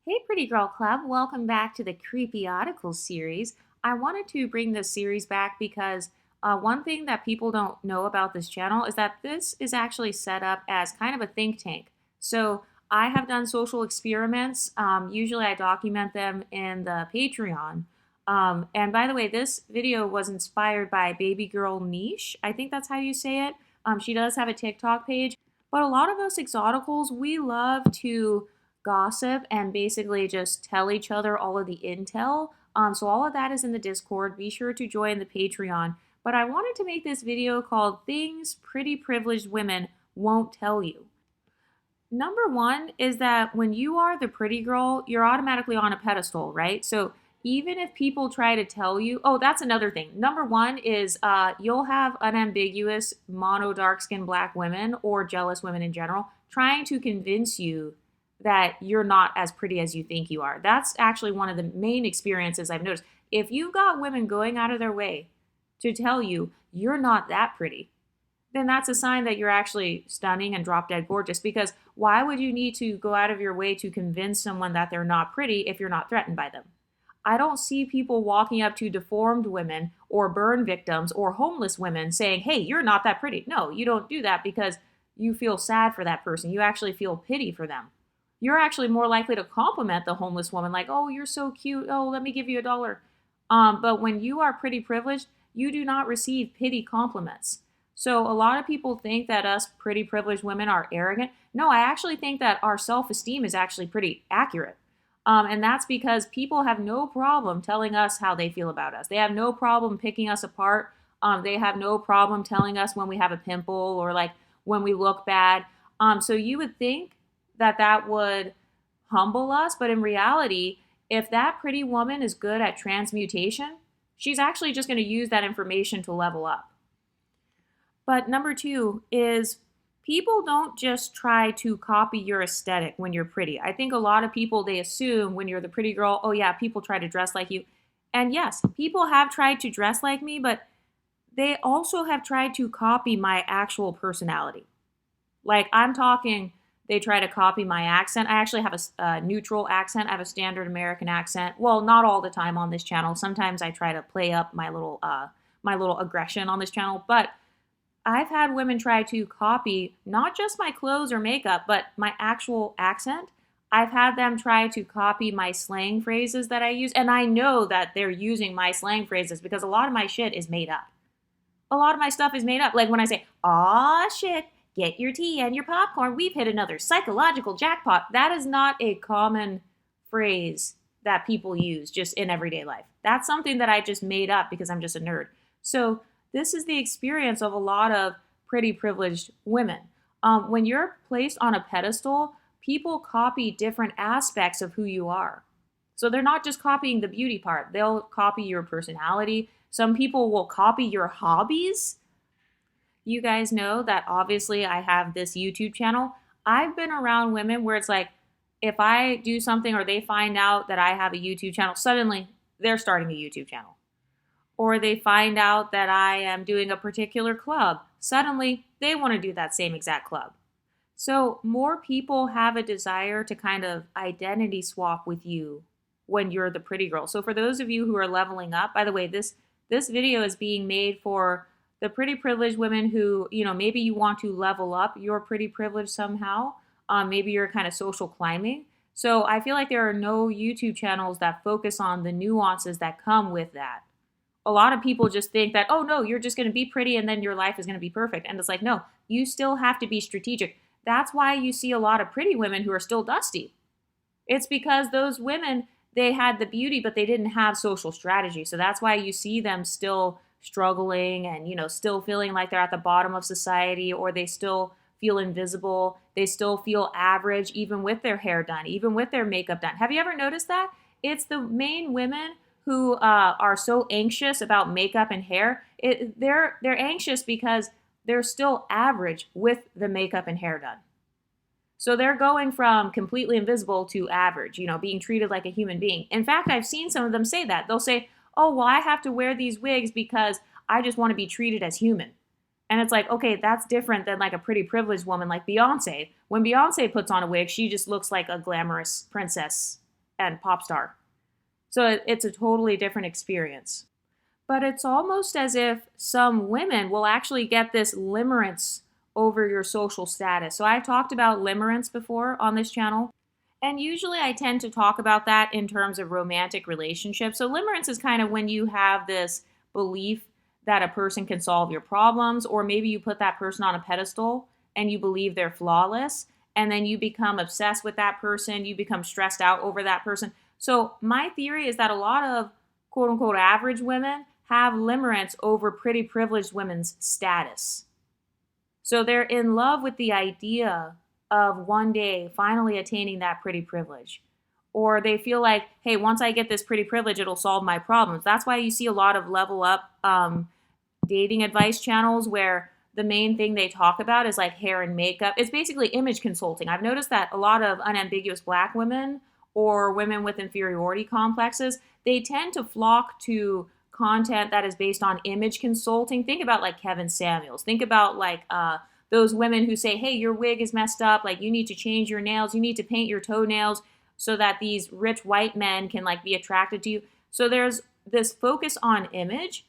Hey, Pretty Girl Club, welcome back to the Creepyoticals series. I wanted to bring this series back because one thing that people don't know about this channel is that this is actually set up as kind of a think tank. So I have done social experiments. Usually I document them in the Patreon. And by the way, this video was inspired by Baby Girl Niche. I think that's how you say it. She does have a TikTok page. But a lot of us exoticals, we love to gossip and basically just tell each other all of the intel. So all of that is in the Discord. Be sure to join the Patreon. But I wanted to make this video called Things Pretty Privileged Women Won't Tell You. Number one is that when you are the pretty girl, you're automatically on a pedestal, right? So even if people try to tell you, oh, that's another thing. Number one is you'll have unambiguous mono dark skinned black women or jealous women in general trying to convince you that you're not as pretty as you think you are. That's actually one of the main experiences I've noticed. If you've got women going out of their way to tell you you're not that pretty, then that's a sign that you're actually stunning and drop dead gorgeous. Because why would you need to go out of your way to convince someone that they're not pretty if you're not threatened by them? I don't see people walking up to deformed women or burn victims or homeless women saying, hey, you're not that pretty. No, you don't do that because you feel sad for that person. You actually feel pity for them. You're actually more likely to compliment the homeless woman, like, oh, you're so cute. Oh, let me give you $1. But when you are pretty privileged, you do not receive pity compliments. So a lot of people think that us pretty privileged women are arrogant. No, I actually think that our self-esteem is actually pretty accurate. And that's because people have no problem telling us how they feel about us. They have no problem picking us apart. They have no problem telling us when we have a pimple or like when we look bad. So you would think that that would humble us, but in reality, if that pretty woman is good at transmutation, she's actually just going to use that information to level up. But number two is people don't just try to copy your aesthetic when you're pretty. I think a lot of people, they assume when you're the pretty girl, oh yeah, people try to dress like you. And yes, people have tried to dress like me, but they also have tried to copy my actual personality. Like I'm talking, they try to copy my accent. I actually have a neutral accent. I have a standard American accent. Well, not all the time on this channel. Sometimes I try to play up my little aggression on this channel, but I've had women try to copy not just my clothes or makeup, but my actual accent. I've had them try to copy my slang phrases that I use, and I know that they're using my slang phrases because a lot of my shit is made up. A lot of my stuff is made up. Like when I say, aw shit, get your tea and your popcorn, we've hit another psychological jackpot. That is not a common phrase that people use just in everyday life. That's something that I just made up because I'm just a nerd. So this is the experience of a lot of pretty privileged women. When you're placed on a pedestal, people copy different aspects of who you are. So they're not just copying the beauty part, they'll copy your personality. Some people will copy your hobbies. You guys know that obviously I have this YouTube channel. I've been around women where it's like, if I do something or they find out that I have a YouTube channel, suddenly they're starting a YouTube channel. Or they find out that I am doing a particular club. Suddenly, they want to do that same exact club. So more people have a desire to kind of identity swap with you when you're the pretty girl. So for those of you who are leveling up, by the way, this video is being made for the pretty privileged women who, maybe you want to level up your pretty privilege somehow. Maybe you're kind of social climbing. So I feel like there are no YouTube channels that focus on the nuances that come with that. A lot of people just think that, oh no, you're just going to be pretty and then your life is going to be perfect. And it's like, no, you still have to be strategic. That's why you see a lot of pretty women who are still dusty. It's because those women, they had the beauty, but they didn't have social strategy. So that's why you see them still struggling and, still feeling like they're at the bottom of society, or they still feel invisible. They still feel average, even with their hair done, even with their makeup done. Have you ever noticed that? It's the main women who are so anxious about makeup and hair. They're anxious because they're still average with the makeup and hair done. So they're going from completely invisible to average, being treated like a human being. In fact, I've seen some of them say that. They'll say, oh, well, I have to wear these wigs because I just want to be treated as human. And it's like, okay, that's different than like a pretty privileged woman like Beyonce. When Beyonce puts on a wig, she just looks like a glamorous princess and pop star. So it's a totally different experience. But it's almost as if some women will actually get this limerence over your social status. So I've talked about limerence before on this channel. And usually I tend to talk about that in terms of romantic relationships. So limerence is kind of when you have this belief that a person can solve your problems, or maybe you put that person on a pedestal and you believe they're flawless, and then you become obsessed with that person, you become stressed out over that person. So my theory is that a lot of quote unquote average women have limerence over pretty privileged women's status. So they're in love with the idea of one day finally attaining that pretty privilege. Or they feel like, hey, once I get this pretty privilege, it'll solve my problems. That's why you see a lot of level up dating advice channels where the main thing they talk about is like hair and makeup. It's basically image consulting. I've noticed that a lot of unambiguous black women or women with inferiority complexes, they tend to flock to content that is based on image consulting. Think about like Kevin Samuels. Think about like those women who say, hey, your wig is messed up. Like you need to change your nails. You need to paint your toenails so that these rich white men can like be attracted to you. So there's this focus on image.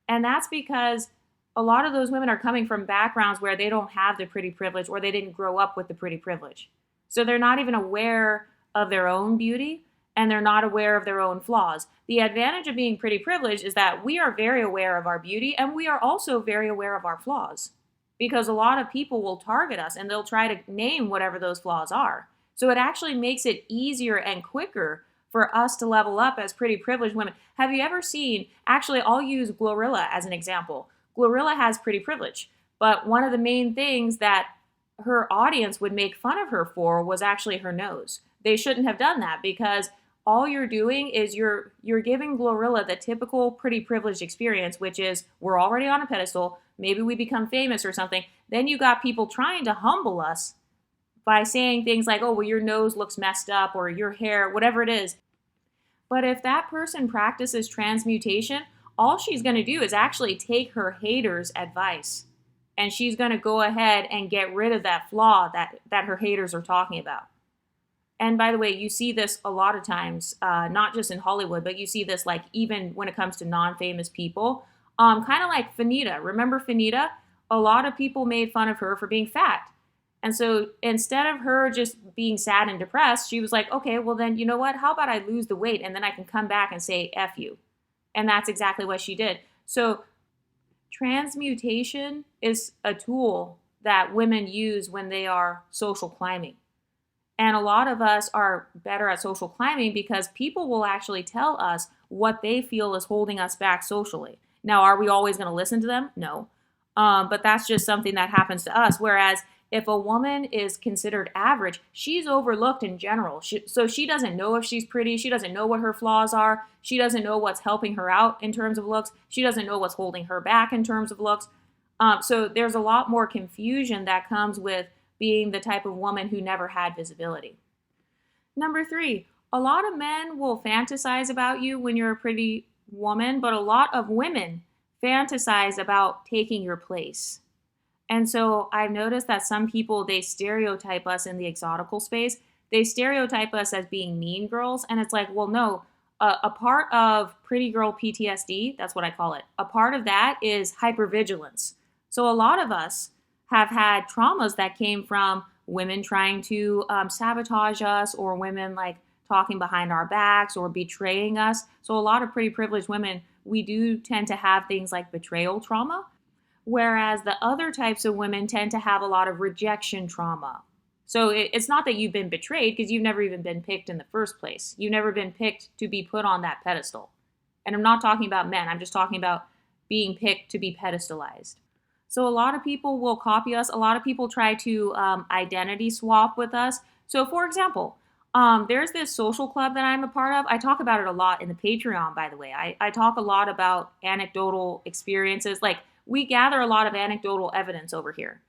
And that's because a lot of those women are coming from backgrounds where they don't have the pretty privilege or they didn't grow up with the pretty privilege. So they're not even aware of their own beauty and they're not aware of their own flaws. The advantage of being pretty privileged is that we are very aware of our beauty and we are also very aware of our flaws, because a lot of people will target us and they'll try to name whatever those flaws are. So it actually makes it easier and quicker for us to level up as pretty privileged women. Have you ever seen, actually I'll use Glorilla as an example. Glorilla has pretty privilege, but one of the main things that her audience would make fun of her for was actually her nose. They shouldn't have done that, because all you're doing is you're giving Glorilla the typical pretty privileged experience, which is we're already on a pedestal, maybe we become famous or something. Then you got people trying to humble us by saying things like, oh, well, your nose looks messed up or your hair, whatever it is. But if that person practices transmutation, all she's going to do is actually take her haters' advice. And she's going to go ahead and get rid of that flaw that her haters are talking about. And by the way, you see this a lot of times, not just in Hollywood, but you see this like even when it comes to non-famous people. Kind of like Fanita. Remember Fanita? A lot of people made fun of her for being fat. And so instead of her just being sad and depressed, she was like, okay, well then, you know what? How about I lose the weight and then I can come back and say F you. And that's exactly what she did. So transmutation is a tool that women use when they are social climbing. And a lot of us are better at social climbing because people will actually tell us what they feel is holding us back socially. Now, are we always going to listen to them? No. But that's just something that happens to us. Whereas if a woman is considered average, she's overlooked in general. So she doesn't know if she's pretty. She doesn't know what her flaws are. She doesn't know what's helping her out in terms of looks. She doesn't know what's holding her back in terms of looks. So there's a lot more confusion that comes with being the type of woman who never had visibility. Number 3, a lot of men will fantasize about you when you're a pretty woman, but a lot of women fantasize about taking your place. And so I've noticed that some people, they stereotype us in the exotical space. They stereotype us as being mean girls. And it's like, well, no, a part of pretty girl PTSD, that's what I call it. A part of that is hypervigilance. So a lot of us have had traumas that came from women trying to sabotage us, or women like talking behind our backs or betraying us. So a lot of pretty privileged women, we do tend to have things like betrayal trauma, whereas the other types of women tend to have a lot of rejection trauma. So it's not that you've been betrayed, because you've never even been picked in the first place. You've never been picked to be put on that pedestal. And I'm not talking about men. I'm just talking about being picked to be pedestalized. So a lot of people will copy us. A lot of people try to identity swap with us. So for example, there's this social club that I'm a part of. I talk about it a lot in the Patreon, by the way. I talk a lot about anecdotal experiences. Like, we gather a lot of anecdotal evidence over here.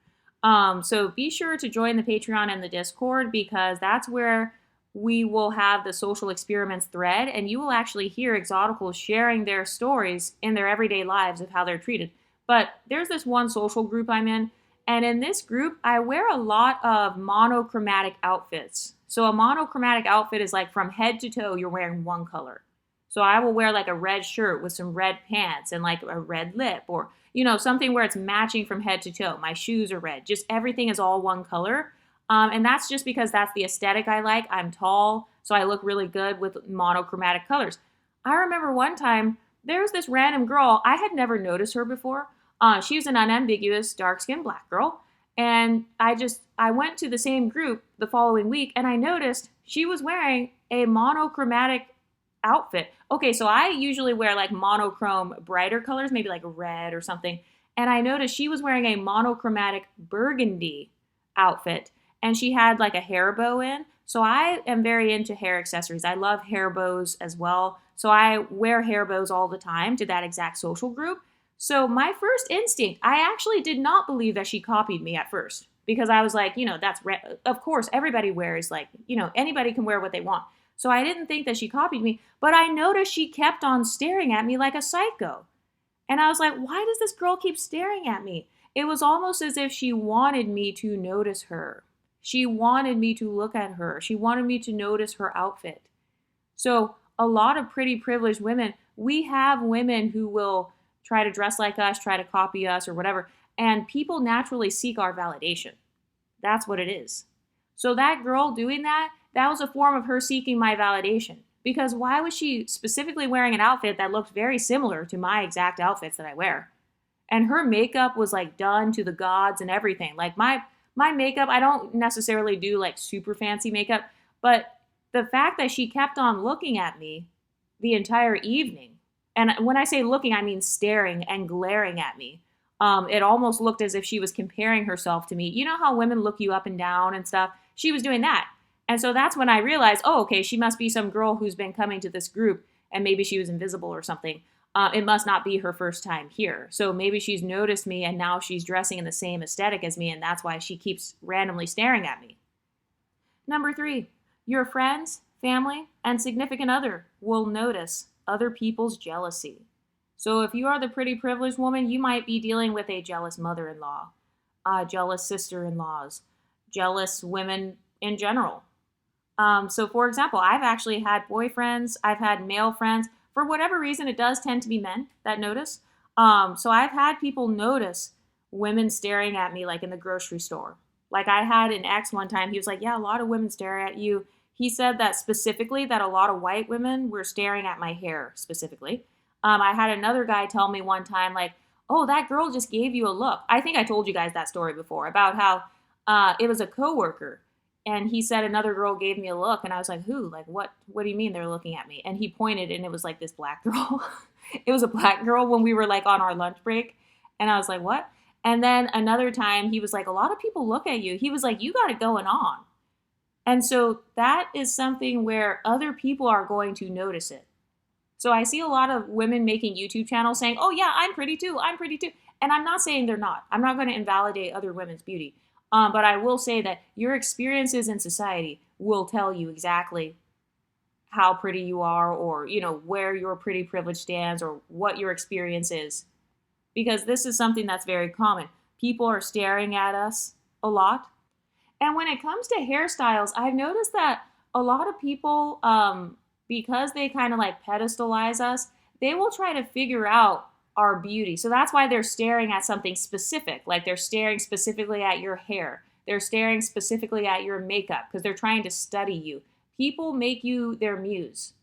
So be sure to join the Patreon and the Discord, because that's where we will have the social experiments thread, and you will actually hear Exoticals sharing their stories in their everyday lives of how they're treated. But there's this one social group I'm in, and in this group, I wear a lot of monochromatic outfits. So a monochromatic outfit is like from head to toe, you're wearing one color. So I will wear like a red shirt with some red pants and like a red lip, or, something where it's matching from head to toe. My shoes are red. Just everything is all one color. And that's just because that's the aesthetic I like. I'm tall, so I look really good with monochromatic colors. I remember one time there was this random girl. I had never noticed her before. She was an unambiguous dark-skinned black girl. And I went to the same group the following week, and I noticed she was wearing a monochromatic outfit. Okay, so I usually wear like monochrome brighter colors, maybe like red or something. And I noticed she was wearing a monochromatic burgundy outfit, and she had like a hair bow in. So I am very into hair accessories. I love hair bows as well. So I wear hair bows all the time to that exact social group. So my first instinct, I actually did not believe that she copied me at first, because I was like, of course everybody wears like, anybody can wear what they want. So I didn't think that she copied me, but I noticed she kept on staring at me like a psycho. And I was like, why does this girl keep staring at me? It was almost as if she wanted me to notice her. She wanted me to look at her. She wanted me to notice her outfit. So a lot of pretty privileged women, we have women who will try to dress like us, try to copy us or whatever, and people naturally seek our validation. That's what it is. So that girl doing that was a form of her seeking my validation. Because why was she specifically wearing an outfit that looked very similar to my exact outfits that I wear? And her makeup was like done to the gods and everything. Like my makeup, I don't necessarily do like super fancy makeup, but the fact that she kept on looking at me the entire evening, and when I say looking, I mean staring and glaring at me. It almost looked as if she was comparing herself to me. You know how women look you up and down and stuff? She was doing that. And so that's when I realized, oh, okay, she must be some girl who's been coming to this group, and maybe she was invisible or something. It must not be her first time here. So maybe she's noticed me, and now she's dressing in the same aesthetic as me, and that's why she keeps randomly staring at me. Number 3, your friends, family, and significant other will notice other people's jealousy. So if you are the pretty privileged woman, you might be dealing with a jealous mother-in-law, jealous sister-in-laws, jealous women in general. So for example, I've actually had boyfriends, I've had male friends. For whatever reason, it does tend to be men that notice. So I've had people notice women staring at me like in the grocery store. Like I had an ex one time, he was like, yeah, a lot of women stare at you. He said that specifically that a lot of white women were staring at my hair specifically. I had another guy tell me one time like, oh, that girl just gave you a look. I think I told you guys that story before about how it was a coworker. And he said another girl gave me a look, and I was like, who? Like, what do you mean they're looking at me? And he pointed, and it was like this black girl. It was a black girl when we were like on our lunch break. And I was like, what? And then another time he was like, a lot of people look at you. He was like, you got it going on. And so that is something where other people are going to notice it. So I see a lot of women making YouTube channels saying, oh yeah, I'm pretty too. I'm pretty too. And I'm not saying they're not. I'm not going to invalidate other women's beauty. But I will say that your experiences in society will tell you exactly how pretty you are, or, where your pretty privilege stands, or what your experience is. Because this is something that's very common. People are staring at us a lot. And when it comes to hairstyles, I've noticed that a lot of people, because they kind of like pedestalize us, they will try to figure out our beauty. So that's why they're staring at something specific. Like they're staring specifically at your hair. They're staring specifically at your makeup because they're trying to study you. People make you their muse.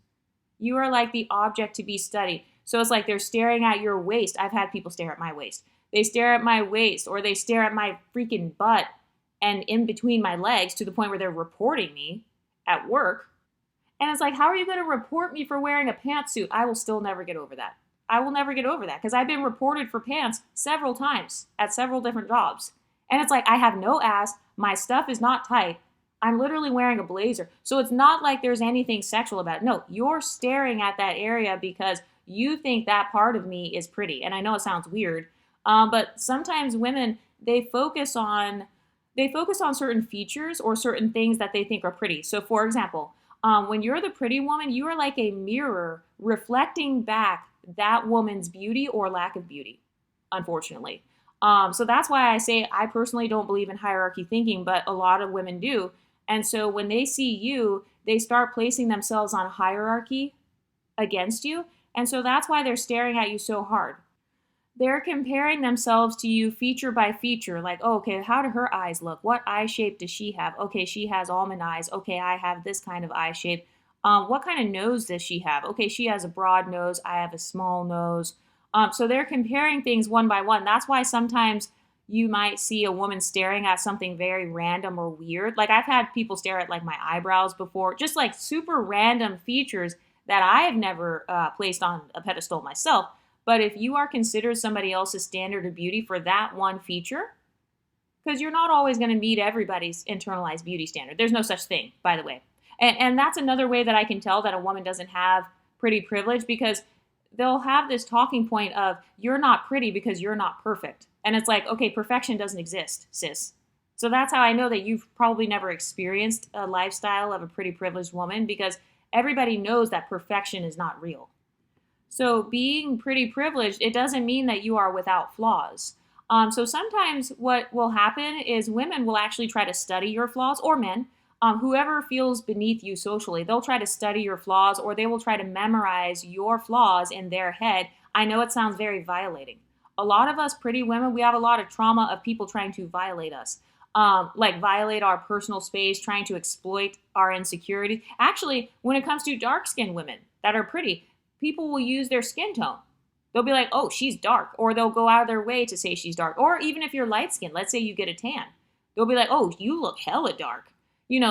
You are like the object to be studied. So it's like they're staring at your waist. I've had people stare at my waist. They stare at my waist, or they stare at my freaking butt and in between my legs to the point where they're reporting me at work. And it's like, how are you going to report me for wearing a pantsuit? I will still never get over that. I will never get over that because I've been reported for pants several times at several different jobs. And it's like, I have no ass. My stuff is not tight. I'm literally wearing a blazer. So it's not like there's anything sexual about it. No, you're staring at that area because you think that part of me is pretty. And I know it sounds weird, but sometimes women, they focus on certain features or certain things that they think are pretty. So for example, when you're the pretty woman, you are like a mirror reflecting back that woman's beauty or lack of beauty, unfortunately. So that's why I say I personally don't believe in hierarchy thinking, but a lot of women do. And so when they see you, they start placing themselves on hierarchy against you. And so that's why they're staring at you so hard. They're comparing themselves to you feature by feature. Like, oh, okay, how do her eyes look? What eye shape does she have? Okay, she has almond eyes. Okay, I have this kind of eye shape. What kind of nose does she have? Okay, she has a broad nose. I have a small nose. So they're comparing things one by one. That's why sometimes you might see a woman staring at something very random or weird. Like I've had people stare at like my eyebrows before, just like super random features that I have never placed on a pedestal myself. But if you are considered somebody else's standard of beauty for that one feature, because you're not always going to meet everybody's internalized beauty standard. There's no such thing, by the way. And that's another way that I can tell that a woman doesn't have pretty privilege, because they'll have this talking point of, you're not pretty because you're not perfect. And it's like, okay, perfection doesn't exist, sis. So that's how I know that you've probably never experienced a lifestyle of a pretty privileged woman, because everybody knows that perfection is not real. So being pretty privileged, it doesn't mean that you are without flaws. So sometimes what will happen is women will actually try to study your flaws, or men, whoever feels beneath you socially, they'll try to study your flaws, or they will try to memorize your flaws in their head. I know it sounds very violating. A lot of us pretty women, we have a lot of trauma of people trying to violate us. Like violate our personal space, trying to exploit our insecurities. Actually, when it comes to dark-skinned women that are pretty, people will use their skin tone. They'll be like, oh, she's dark. Or they'll go out of their way to say she's dark. Or even if you're light skinned, let's say you get a tan, they'll be like, oh, you look hella dark.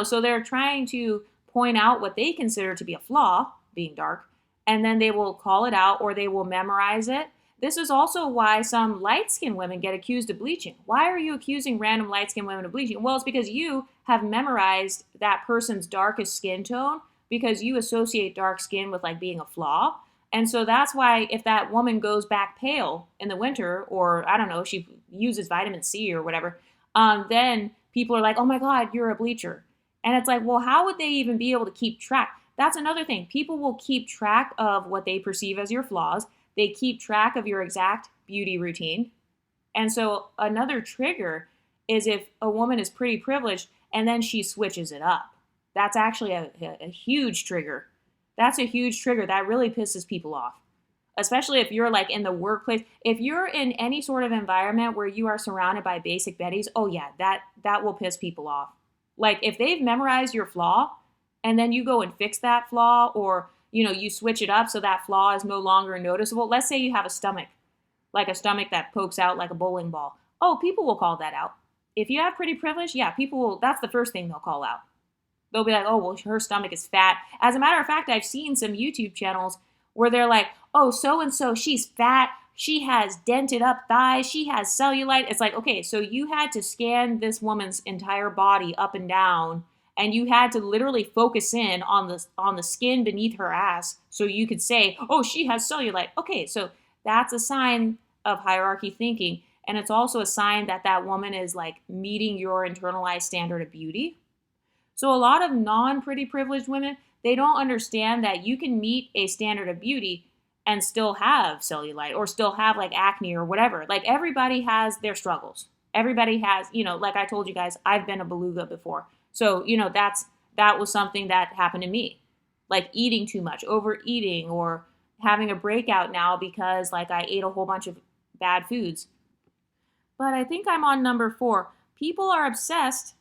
So they're trying to point out what they consider to be a flaw, being dark, and then they will call it out, or they will memorize it. This is also why some light skinned women get accused of bleaching. Why are you accusing random light skinned women of bleaching? Well, it's because you have memorized that person's darkest skin tone, because you associate dark skin with like being a flaw. And so that's why if that woman goes back pale in the winter, or I don't know, she uses vitamin C or whatever, then people are like, oh my God, you're a bleacher. And it's like, well, how would they even be able to keep track? That's another thing. People will keep track of what they perceive as your flaws. They keep track of your exact beauty routine. And so another trigger is if a woman is pretty privileged and then she switches it up. That's actually a huge trigger. That's a huge trigger. That really pisses people off. Especially if you're like in the workplace. If you're in any sort of environment where you are surrounded by basic betties, oh yeah, that will piss people off. Like if they've memorized your flaw and then you go and fix that flaw, or you switch it up so that flaw is no longer noticeable. Let's say you have a stomach, like a stomach that pokes out like a bowling ball. Oh, people will call that out. If you have pretty privilege, yeah, people will, that's the first thing they'll call out. They'll be like, oh, well, her stomach is fat. As a matter of fact, I've seen some YouTube channels where they're like, oh, so-and-so, she's fat. She has dented up thighs. She has cellulite. It's like, okay, so you had to scan this woman's entire body up and down, and you had to literally focus in on the skin beneath her ass so you could say, oh, she has cellulite. Okay, so that's a sign of hierarchy thinking. And it's also a sign that that woman is like meeting your internalized standard of beauty. So a lot of non-pretty privileged women, they don't understand that you can meet a standard of beauty and still have cellulite, or still have like acne or whatever. Like everybody has their struggles. Everybody has, like I told you guys, I've been a beluga before. So, that was something that happened to me. Like eating too much, overeating, or having a breakout now because like I ate a whole bunch of bad foods. But I think I'm on number 4. People are obsessed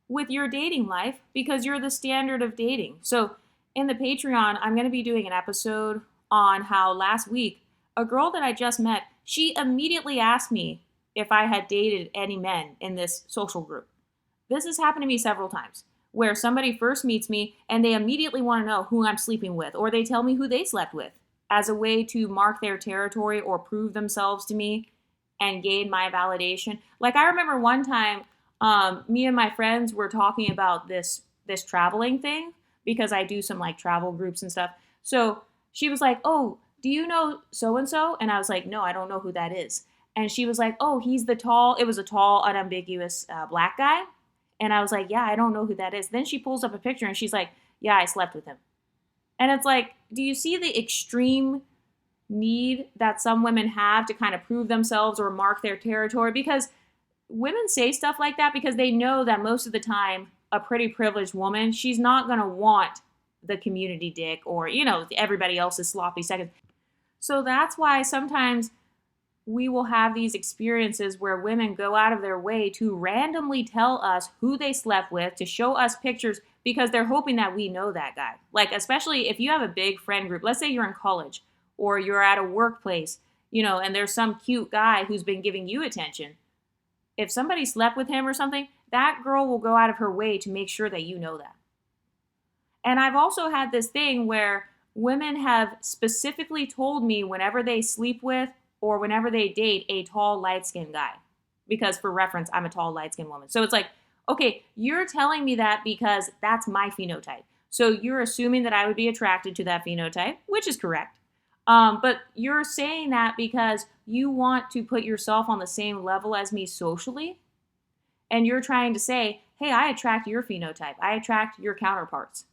with your dating life because you're the standard of dating. So in the Patreon, I'm going to be doing an episode on how last week, a girl that I just met, she immediately asked me if I had dated any men in this social group. This has happened to me several times, where somebody first meets me and they immediately want to know who I'm sleeping with, or they tell me who they slept with as a way to mark their territory or prove themselves to me and gain my validation. Like I remember one time, me and my friends were talking about this traveling thing, because I do some like travel groups and stuff. So she was like, oh, do you know so-and-so? And I was like, no, I don't know who that is. And she was like, oh, it was a tall, unambiguous black guy. And I was like, yeah, I don't know who that is. Then she pulls up a picture and she's like, yeah, I slept with him. And it's like, do you see the extreme need that some women have to kind of prove themselves or mark their territory? Because women say stuff like that because they know that most of the time a pretty privileged woman, she's not going to want the community dick or, everybody else's sloppy seconds. So that's why sometimes we will have these experiences where women go out of their way to randomly tell us who they slept with, to show us pictures because they're hoping that we know that guy. Like, especially if you have a big friend group, let's say you're in college or you're at a workplace, and there's some cute guy who's been giving you attention. If somebody slept with him or something, that girl will go out of her way to make sure that you know that. And I've also had this thing where women have specifically told me whenever they sleep with or whenever they date a tall, light-skinned guy. Because for reference, I'm a tall, light-skinned woman. So it's like, okay, you're telling me that because that's my phenotype. So you're assuming that I would be attracted to that phenotype, which is correct. But you're saying that because you want to put yourself on the same level as me socially. And you're trying to say, hey, I attract your phenotype. I attract your counterparts.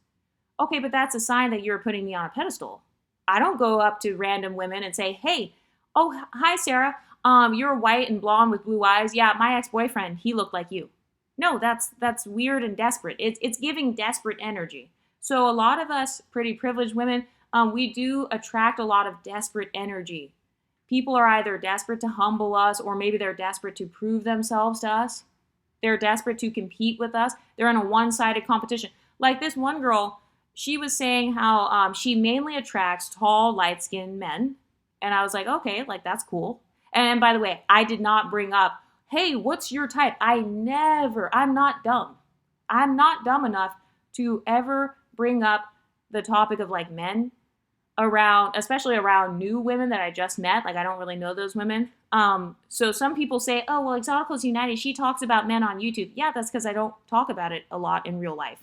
Okay, but that's a sign that you're putting me on a pedestal. I don't go up to random women and say, hey, oh, hi, Sarah. You're white and blonde with blue eyes. Yeah, my ex-boyfriend, he looked like you. No, that's weird and desperate. It's giving desperate energy. So a lot of us pretty privileged women, we do attract a lot of desperate energy. People are either desperate to humble us or maybe they're desperate to prove themselves to us. They're desperate to compete with us. They're in a one-sided competition. Like this one girl, she was saying how she mainly attracts tall, light-skinned men. And I was like, okay, like that's cool. And by the way, I did not bring up, hey, what's your type? I'm not dumb. I'm not dumb enough to ever bring up the topic of like men around, especially around new women that I just met. Like I don't really know those women. So some people say, oh, well, Exoticals United, she talks about men on YouTube. Yeah, that's because I don't talk about it a lot in real life.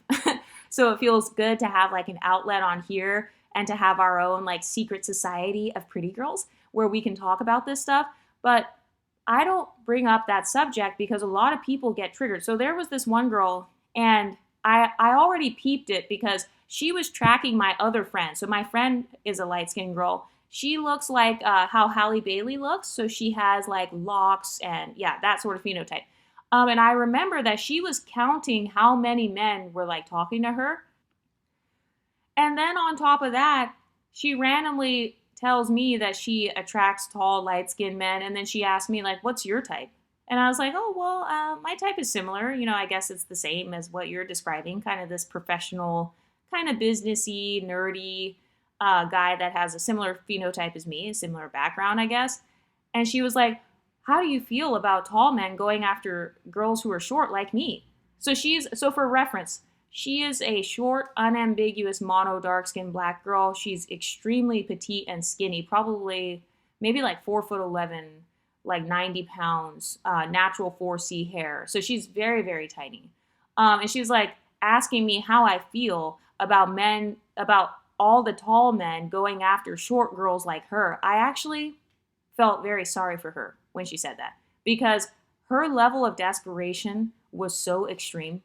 So it feels good to have like an outlet on here and to have our own like secret society of pretty girls where we can talk about this stuff. But I don't bring up that subject because a lot of people get triggered. So there was this one girl and I already peeped it because she was tracking my other friend. So my friend is a light-skinned girl. She looks like how Halle Bailey looks. So she has like locks and yeah, that sort of phenotype. And I remember that she was counting how many men were like talking to her. And then on top of that, she randomly tells me that she attracts tall, light-skinned men. And then she asked me like, what's your type? And I was like, oh, well, my type is similar. I guess it's the same as what you're describing, kind of this professional, kind of businessy, nerdy guy that has a similar phenotype as me, a similar background, I guess. And she was like, how do you feel about tall men going after girls who are short like me? So for reference, she is a short, unambiguous, mono, dark-skinned black girl. She's extremely petite and skinny, probably maybe like 4'11", like 90 pounds, natural 4C hair. So she's very, very tiny. And she was like asking me how I feel about men, about all the tall men going after short girls like her. I actually felt very sorry for her when she said that because her level of desperation was so extreme.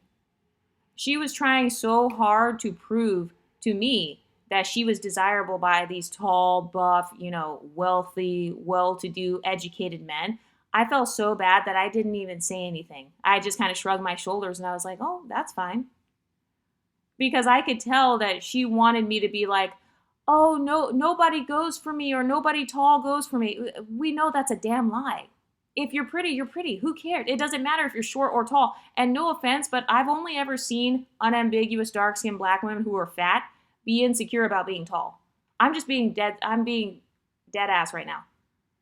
She was trying so hard to prove to me that she was desirable by these tall, buff, wealthy, well-to-do, educated men. I felt so bad that I didn't even say anything. I just kind of shrugged my shoulders and I was like, oh, that's fine. Because I could tell that she wanted me to be like, oh, no, nobody goes for me or nobody tall goes for me. We know that's a damn lie. If you're pretty, you're pretty. Who cares? It doesn't matter if you're short or tall. And no offense, but I've only ever seen unambiguous dark-skinned black women who are fat be insecure about being tall. I'm being dead ass right now.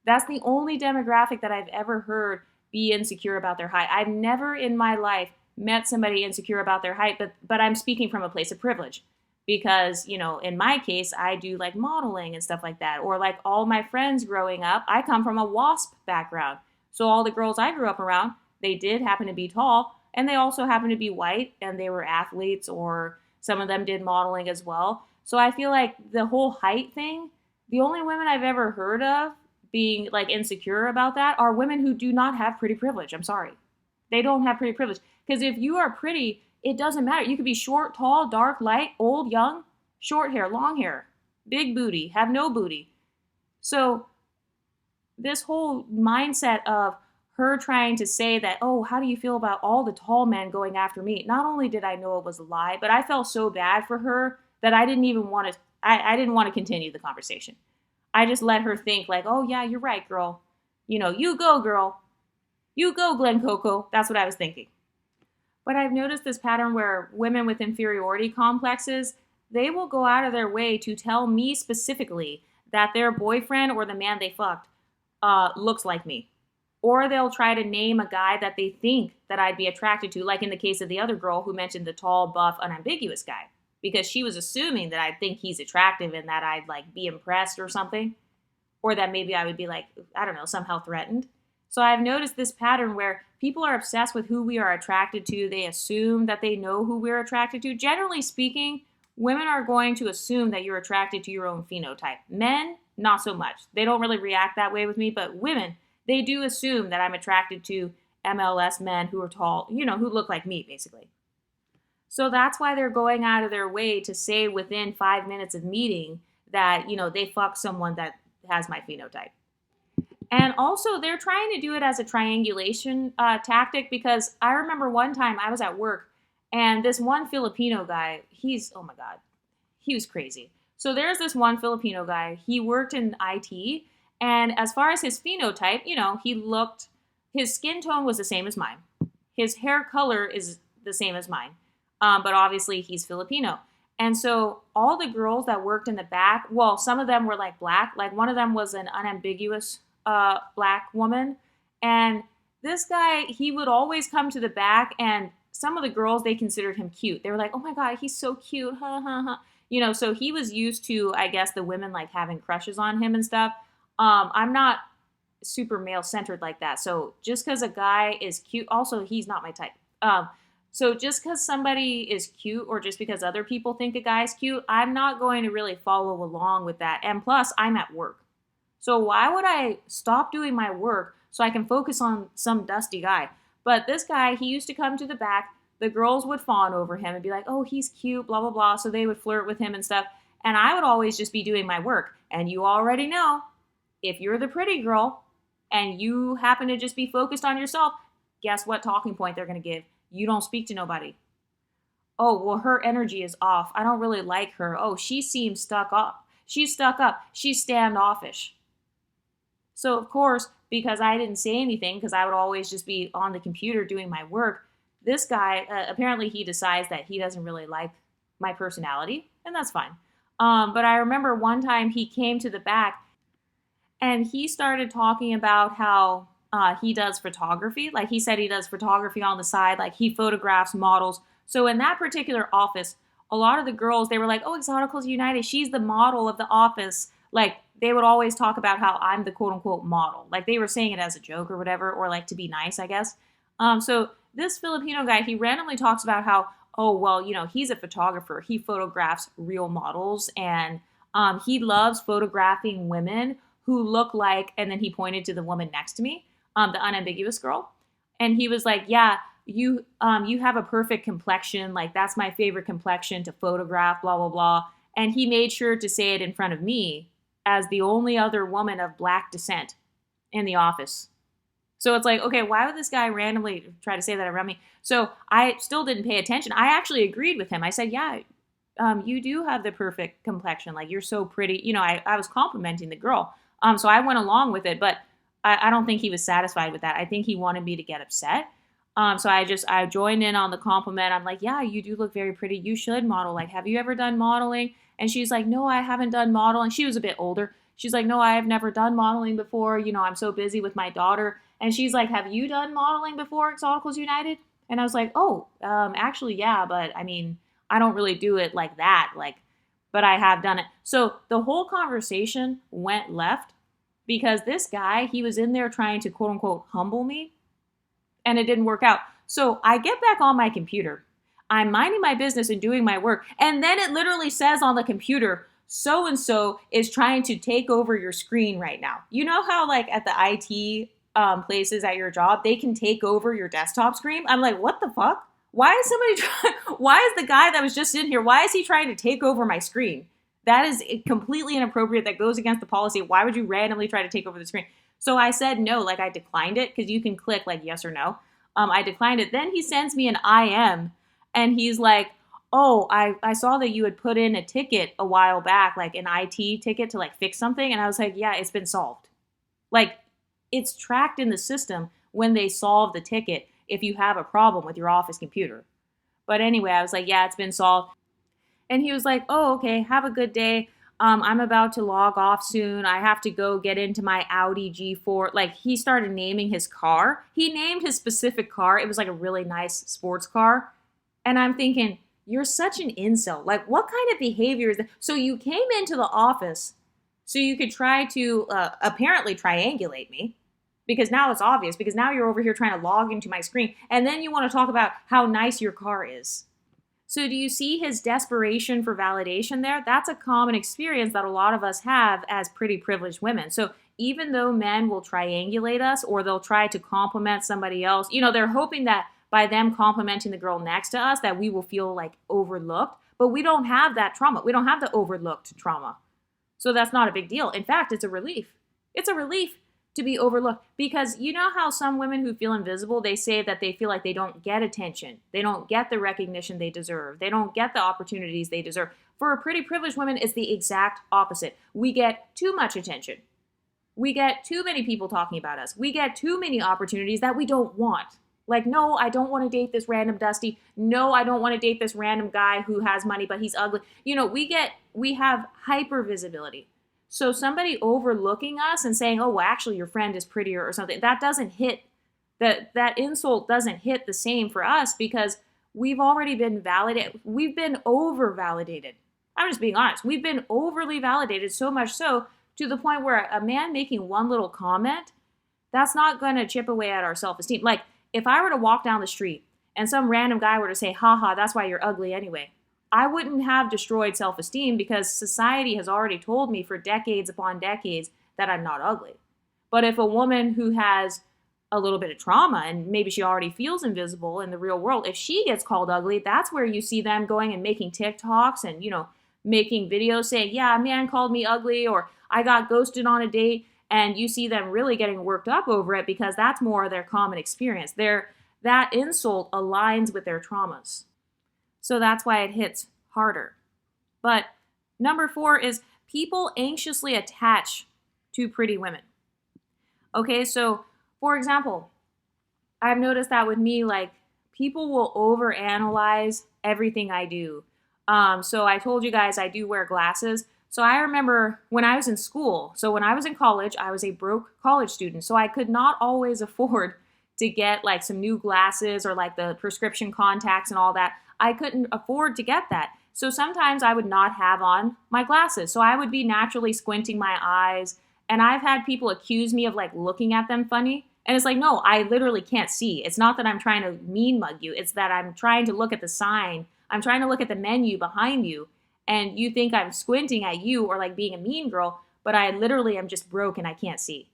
That's the only demographic that I've ever heard be insecure about their height. I've never in my life met somebody insecure about their height, but I'm speaking from a place of privilege. Because, in my case, I do like modeling and stuff like that. Or like all my friends growing up, I come from a WASP background. So all the girls I grew up around, they did happen to be tall, and they also happen to be white, and they were athletes, or some of them did modeling as well. So I feel like the whole height thing, the only women I've ever heard of being like insecure about that are women who do not have pretty privilege. I'm sorry. They don't have pretty privilege. Because if you are pretty, it doesn't matter. You could be short, tall, dark, light, old, young, short hair, long hair, big booty, have no booty. So this whole mindset of her trying to say that, oh, how do you feel about all the tall men going after me? Not only did I know it was a lie, but I felt so bad for her that I didn't even want to, I didn't want to continue the conversation. I just let her think like, oh yeah, you're right, girl. You go, girl. You go, Glen Coco. That's what I was thinking. But I've noticed this pattern where women with inferiority complexes, they will go out of their way to tell me specifically that their boyfriend or the man they fucked looks like me. Or they'll try to name a guy that they think that I'd be attracted to, like in the case of the other girl who mentioned the tall, buff, unambiguous guy. Because she was assuming that I'd think he's attractive and that I'd like be impressed or something. Or that maybe I would be like, I don't know, somehow threatened. So I've noticed this pattern where people are obsessed with who we are attracted to. They assume that they know who we're attracted to. Generally speaking, women are going to assume that you're attracted to your own phenotype. Men, not so much. They don't really react that way with me, but women, they do assume that I'm attracted to MLS men who are tall, who look like me, basically. So that's why they're going out of their way to say within 5 minutes of meeting that, they fuck someone that has my phenotype. And also, they're trying to do it as a triangulation tactic because I remember one time I was at work and this one Filipino guy, oh my God, he was crazy. So there's this one Filipino guy, he worked in IT, and as far as his phenotype, his skin tone was the same as mine. His hair color is the same as mine, but obviously he's Filipino. And so all the girls that worked in the back, well, some of them were like black, like one of them was an unambiguous black woman. And this guy, he would always come to the back, and some of the girls, they considered him cute. They were like, oh my God, he's so cute. Ha, ha, ha. So he was used to, I guess, the women like having crushes on him and stuff. I'm not super male centered like that. So just because a guy is cute, also he's not my type. So just because somebody is cute or just because other people think a guy's cute, I'm not going to really follow along with that. And plus, I'm at work. So why would I stop doing my work so I can focus on some dusty guy? But this guy, he used to come to the back. The girls would fawn over him and be like, oh, he's cute, blah, blah, blah. So they would flirt with him and stuff. And I would always just be doing my work. And you already know, if you're the pretty girl and you happen to just be focused on yourself, guess what talking point they're going to give? You don't speak to nobody. Oh, well, her energy is off. I don't really like her. Oh, she seems stuck up. She's stuck up. She's standoffish. So, of course, because I didn't say anything, because I would always just be on the computer doing my work, this guy, apparently he decides that he doesn't really like my personality, and that's fine. But I remember one time he came to the back, and he started talking about how he does photography. Like he said he does photography on the side, like he photographs models. So in that particular office, a lot of the girls, they were like, oh, Exoticals United, she's the model of the office. Like they would always talk about how I'm the quote unquote model. Like they were saying it as a joke or whatever, or like to be nice, I guess. So this Filipino guy, he randomly talks about how, oh, well, he's a photographer. He photographs real models, and he loves photographing women who look like, and then he pointed to the woman next to me, the unambiguous girl. And he was like, yeah, you have a perfect complexion. Like that's my favorite complexion to photograph, blah, blah, blah. And he made sure to say it in front of me as the only other woman of black descent in the office. So it's like, okay, why would this guy randomly try to say that around me? So I still didn't pay attention. I actually agreed with him. I said, yeah, you do have the perfect complexion. Like you're so pretty. I was complimenting the girl. So I went along with it, but I don't think he was satisfied with that. I think he wanted me to get upset. So I joined in on the compliment. I'm like, yeah, you do look very pretty. You should model. Like, have you ever done modeling? And she's like, no, I haven't done modeling. She was a bit older. She's like, no, I have never done modeling before. I'm so busy with my daughter. And she's like, have you done modeling before, Exoticals United? And I was like, oh, actually, yeah. But I mean, I don't really do it like that. But I have done it. So the whole conversation went left because this guy, he was in there trying to quote unquote humble me, and it didn't work out. So I get back on my computer. I'm minding my business and doing my work. And then it literally says on the computer, so-and-so is trying to take over your screen right now. You know how like at the IT places at your job, they can take over your desktop screen? I'm like, what the fuck? Why is the guy that was just in here, why is he trying to take over my screen? That is completely inappropriate. That goes against the policy. Why would you randomly try to take over the screen? So I said no, like I declined it because you can click like yes or no. I declined it. Then he sends me an IM and he's like, oh, I saw that you had put in a ticket a while back, like an IT ticket to like fix something. And I was like, yeah, it's been solved. Like it's tracked in the system when they solve the ticket if you have a problem with your office computer. But anyway, I was like, yeah, it's been solved. And he was like, oh, okay, have a good day. I'm about to log off soon. I have to go get into my Audi G4. Like, he started naming his car. He named his specific car. It was like a really nice sports car. And I'm thinking, you're such an incel. Like, what kind of behavior is that? So you came into the office so you could try to apparently triangulate me because now it's obvious because now you're over here trying to log into my screen. And then you want to talk about how nice your car is. So do you see his desperation for validation there? That's a common experience that a lot of us have as pretty privileged women. So even though men will triangulate us or they'll try to compliment somebody else, they're hoping that by them complimenting the girl next to us that we will feel like overlooked. But we don't have that trauma. We don't have the overlooked trauma. So that's not a big deal. In fact, it's a relief. It's a relief to be overlooked because you know how some women who feel invisible, they say that they feel like they don't get attention. They don't get the recognition they deserve. They don't get the opportunities they deserve. For pretty privileged women, it's the exact opposite. We get too much attention. We get too many people talking about us. We get too many opportunities that we don't want. Like, no, I don't want to date this random Dusty. No, I don't want to date this random guy who has money, but he's ugly. We have hyper visibility. So somebody overlooking us and saying, oh, well, actually your friend is prettier or something, that doesn't hit, that insult doesn't hit the same for us because we've already been validated. We've been over-validated. I'm just being honest. We've been overly validated, so much so to the point where a man making one little comment, that's not going to chip away at our self-esteem. Like, if I were to walk down the street and some random guy were to say, haha, that's why you're ugly anyway, I wouldn't have destroyed self-esteem because society has already told me for decades upon decades that I'm not ugly. But if a woman who has a little bit of trauma and maybe she already feels invisible in the real world, if she gets called ugly, that's where you see them going and making TikToks and, making videos saying, yeah, a man called me ugly or I got ghosted on a date. And you see them really getting worked up over it because that's more of their common experience. That insult aligns with their traumas. So that's why it hits harder. But number 4 is people anxiously attach to pretty women. Okay, so for example, I've noticed that with me, like people will overanalyze everything I do. So I told you guys I do wear glasses. So I remember when I was in school, so when I was in college, I was a broke college student. So I could not always afford to get like some new glasses or like the prescription contacts and all that. I couldn't afford to get that. So sometimes I would not have on my glasses. So I would be naturally squinting my eyes. And I've had people accuse me of like looking at them funny. And it's like, no, I literally can't see. It's not that I'm trying to mean mug you. It's that I'm trying to look at the sign. I'm trying to look at the menu behind you. And you think I'm squinting at you or like being a mean girl, but I literally am just broke and I can't see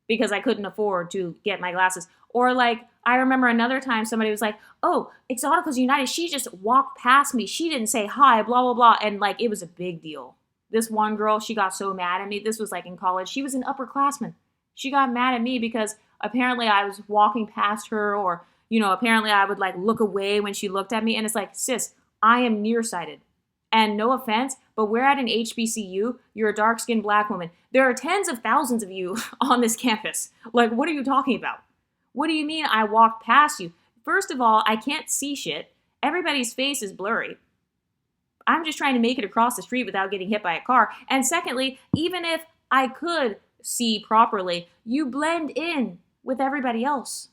because I couldn't afford to get my glasses. Or like, I remember another time somebody was like, oh, Exoticals United, she just walked past me. She didn't say hi, blah, blah, blah. And like, it was a big deal. This one girl, she got so mad at me. This was like in college. She was an upperclassman. She got mad at me because apparently I was walking past her or, apparently I would like look away when she looked at me. And it's like, sis, I am nearsighted. And no offense, but we're at an HBCU. You're a dark-skinned black woman. There are tens of thousands of you on this campus. Like, what are you talking about? What do you mean I walked past you? First of all, I can't see shit. Everybody's face is blurry. I'm just trying to make it across the street without getting hit by a car. And secondly, even if I could see properly, you blend in with everybody else.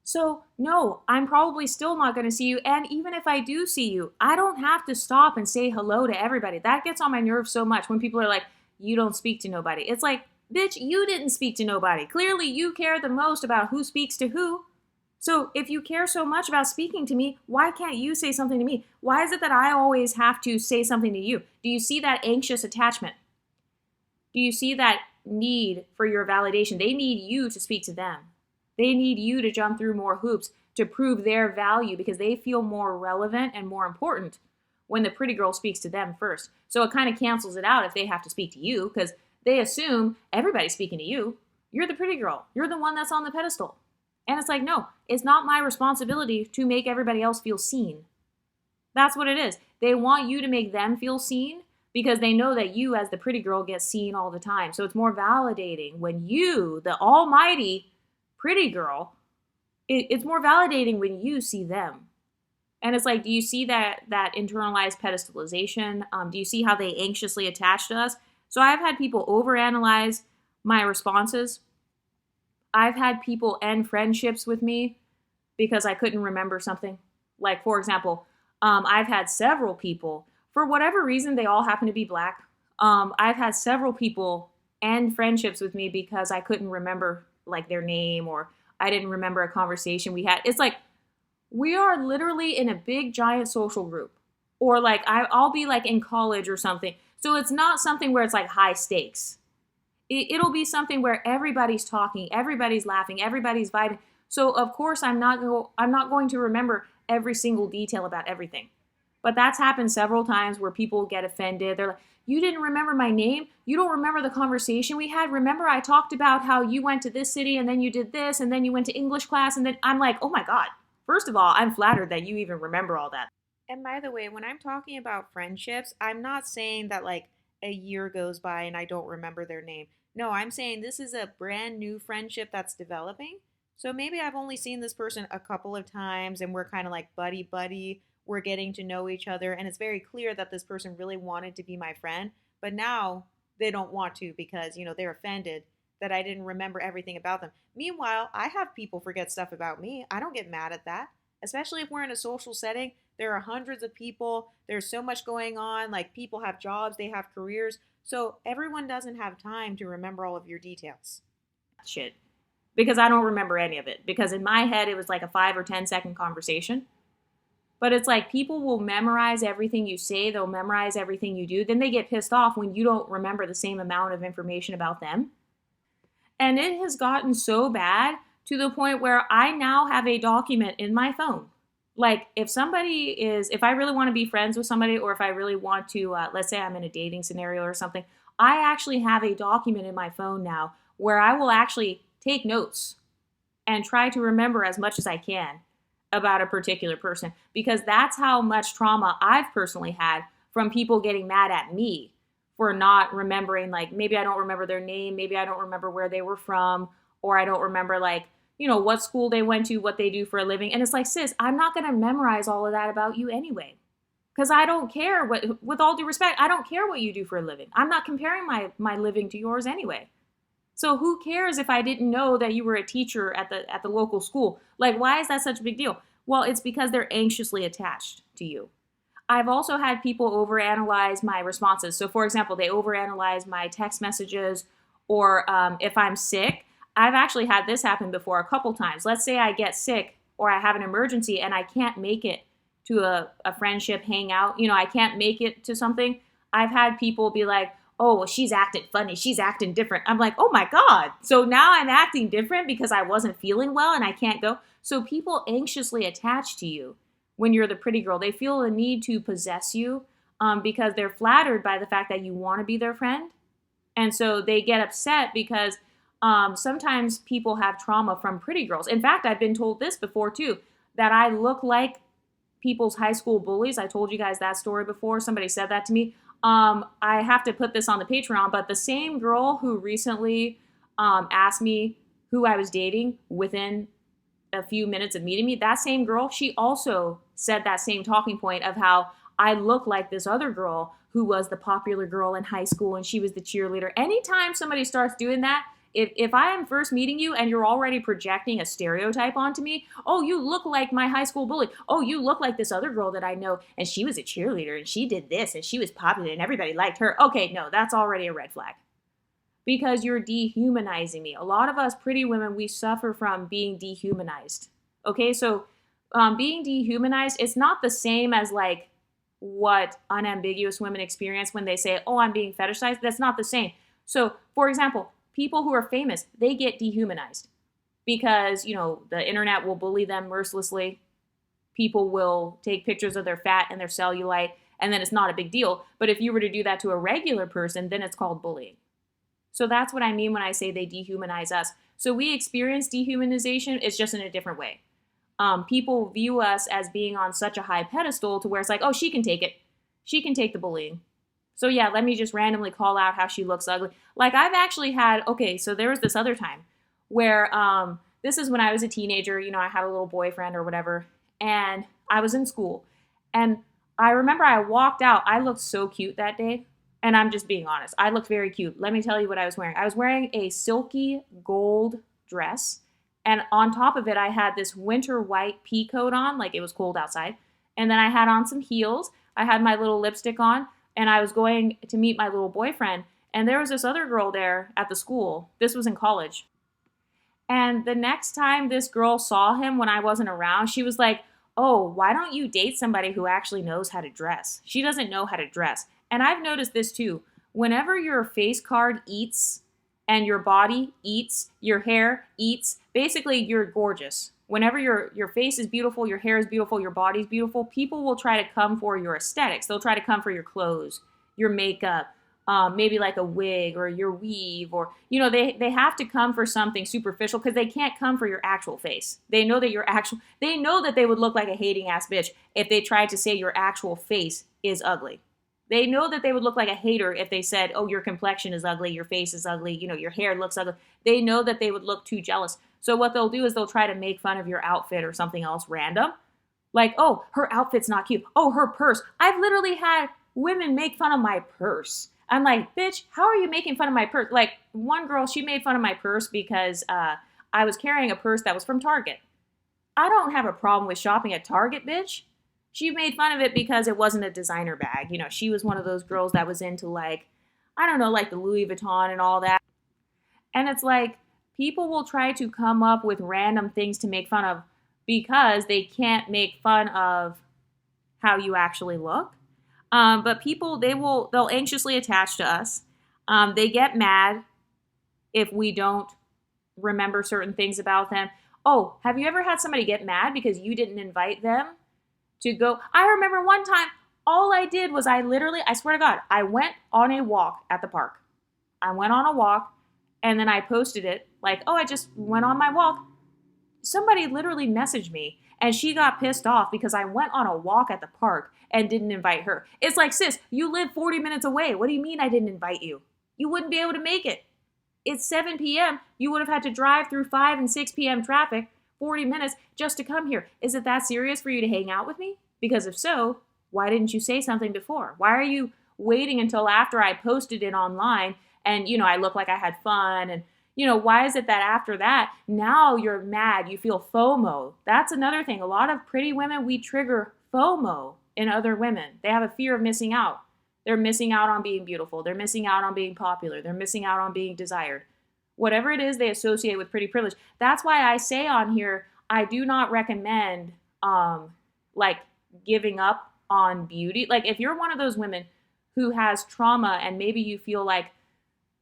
So no, I'm probably still not going to see you. And even if I do see you, I don't have to stop and say hello to everybody. That gets on my nerves so much when people are like, you don't speak to nobody. It's like, bitch, you didn't speak to nobody. Clearly you care the most about who speaks to who. So if you care so much about speaking to me, why can't you say something to me? Why is it that I always have to say something to you? Do you see that anxious attachment? Do you see that need for your validation? They need you to speak to them. They need you to jump through more hoops to prove their value because they feel more relevant and more important when the pretty girl speaks to them first. So it kind of cancels it out if they have to speak to you because they assume everybody's speaking to you. You're the pretty girl. You're the one that's on the pedestal. And it's like, no, it's not my responsibility to make everybody else feel seen. That's what it is. They want you to make them feel seen because they know that you, as the pretty girl, get seen all the time. So it's more validating when you, the almighty pretty girl, it's more validating when you see them. And it's like, do you see that internalized pedestalization? Do you see how they anxiously attach to us? So I've had people overanalyze my responses. I've had people end friendships with me because I couldn't remember something. Like, for example, I've had several people, for whatever reason, they all happen to be black. I've had several people end friendships with me because I couldn't remember like their name, or I didn't remember a conversation we had. It's like, we are literally in a big giant social group, or like I'll be like in college or something. So it's not something where it's like high stakes. It'll be something where everybody's talking, everybody's laughing, everybody's vibing. So of course I'm not going to remember every single detail about everything. But that's happened several times where people get offended. They're like, "You didn't remember my name? You don't remember the conversation we had? Remember I talked about how you went to this city and then you did this and then you went to English class?" And then I'm like, "Oh my God. First of all, I'm flattered that you even remember all that." And by the way, when I'm talking about friendships, I'm not saying that like a year goes by and I don't remember their name. No, I'm saying this is a brand new friendship that's developing. So maybe I've only seen this person a couple of times and we're kind of like buddy buddy. We're getting to know each other and it's very clear that this person really wanted to be my friend, but now they don't want to because, they're offended that I didn't remember everything about them. Meanwhile, I have people forget stuff about me. I don't get mad at that, especially if we're in a social setting. There are hundreds of people. There's so much going on. Like, people have jobs, they have careers. So everyone doesn't have time to remember all of your details. Shit. Because I don't remember any of it. Because in my head, it was like a 5 or 10-second conversation. But it's like people will memorize everything you say. They'll memorize everything you do. Then they get pissed off when you don't remember the same amount of information about them. And it has gotten so bad to the point where I now have a document in my phone. Like, if I really want to be friends with somebody, or if I really want to, let's say I'm in a dating scenario or something, I actually have a document in my phone now where I will actually take notes and try to remember as much as I can about a particular person, because that's how much trauma I've personally had from people getting mad at me for not remembering. Like, maybe I don't remember their name, maybe I don't remember where they were from, or I don't remember like, what school they went to, what they do for a living. And it's like, sis, I'm not going to memorize all of that about you anyway. Because I don't care with all due respect, I don't care what you do for a living. I'm not comparing my living to yours anyway. So who cares if I didn't know that you were a teacher at the local school? Like, why is that such a big deal? Well, it's because they're anxiously attached to you. I've also had people overanalyze my responses. So for example, they overanalyze my text messages, or if I'm sick. I've actually had this happen before a couple times. Let's say I get sick or I have an emergency and I can't make it to a friendship hangout. I can't make it to something. I've had people be like, "Oh, well, she's acting funny. She's acting different." I'm like, oh my God. So now I'm acting different because I wasn't feeling well and I can't go. So people anxiously attach to you when you're the pretty girl. They feel a need to possess you because they're flattered by the fact that you want to be their friend. And so they get upset because sometimes people have trauma from pretty girls. In fact, I've been told this before too, that I look like people's high school bullies. I told you guys that story before. Somebody said that to me. I have to put this on the Patreon, but the same girl who recently asked me who I was dating within a few minutes of meeting me, that same girl, she also said that same talking point of how I look like this other girl who was the popular girl in high school and she was the cheerleader. Anytime somebody starts doing that, if I am first meeting you and you're already projecting a stereotype onto me, "Oh, you look like my high school bully. Oh, you look like this other girl that I know and she was a cheerleader and she did this and she was popular and everybody liked her." Okay, no, that's already a red flag. Because you're dehumanizing me. A lot of us pretty women, we suffer from being dehumanized. Okay, so being dehumanized, it's not the same as like what unambiguous women experience when they say, "Oh, I'm being fetishized." That's not the same. So, for example, people who are famous, they get dehumanized because, the internet will bully them mercilessly. People will take pictures of their fat and their cellulite, and then it's not a big deal. But if you were to do that to a regular person, then it's called bullying. So that's what I mean when I say they dehumanize us. So we experience dehumanization, it's just in a different way. People view us as being on such a high pedestal to where it's like, oh, she can take it. She can take the bullying. So yeah, let me just randomly call out how she looks ugly. Like I've actually had, okay, so there was this other time where this is when I was a teenager, you know, I had a little boyfriend or whatever, and I was in school. And I remember I walked out. I looked so cute that day. And I'm just being honest. I looked very cute. Let me tell you what I was wearing. I was wearing a silky gold dress. And on top of it, I had this winter white pea coat on, like it was cold outside. And then I had on some heels. I had my little lipstick on. And I was going to meet my little boyfriend. And there was this other girl there at the school. This was in college. And the next time this girl saw him when I wasn't around, she was like, oh, why don't you date somebody who actually knows how to dress? She doesn't know how to dress. And I've noticed this too. Whenever your face card eats and your body eats, your hair eats, basically you're gorgeous. Whenever your face is beautiful, your hair is beautiful, your body's beautiful, people will try to come for your aesthetics. They'll try to come for your clothes, your makeup, maybe like a wig or your weave, or, you know, they have to come for something superficial because they can't come for your actual face. They know that they know that they would look like a hating ass bitch if they tried to say your actual face is ugly. They know that they would look like a hater if they said, oh, your complexion is ugly, your face is ugly, you know, your hair looks ugly. They know that they would look too jealous. So what they'll do is they'll try to make fun of your outfit or something else random. Like, oh, her outfit's not cute. Oh, her purse. I've literally had women make fun of my purse. I'm like, bitch, how are you making fun of my purse? Like, one girl, she made fun of my purse because I was carrying a purse that was from Target. I don't have a problem with shopping at Target, bitch. She made fun of it because it wasn't a designer bag. You know, she was one of those girls that was into, like, I don't know, like the Louis Vuitton and all that. And it's like, people will try to come up with random things to make fun of because they can't make fun of how you actually look. But people, they'll anxiously attach to us. They get mad if we don't remember certain things about them. Oh, have you ever had somebody get mad because you didn't invite them to go? I remember one time, all I did was I swear to God, I went on a walk at the park. I went on a walk and then I posted it like, oh, I just went on my walk. Somebody literally messaged me and she got pissed off because I went on a walk at the park and didn't invite her. It's like, sis, you live 40 minutes away. What do you mean I didn't invite you? You wouldn't be able to make it. It's 7 p.m. You would have had to drive through 5 and 6 p.m. traffic, 40 minutes, just to come here. Is it that serious for you to hang out with me? Because if so, why didn't you say something before? Why are you waiting until after I posted it online and, you know, I look like I had fun and, you know, why is it that after that, now you're mad, you feel FOMO? That's another thing. A lot of pretty women, we trigger FOMO in other women. They have a fear of missing out. They're missing out on being beautiful. They're missing out on being popular. They're missing out on being desired. Whatever it is they associate with pretty privilege. That's why I say on here, I do not recommend like giving up on beauty. Like if you're one of those women who has trauma and maybe you feel like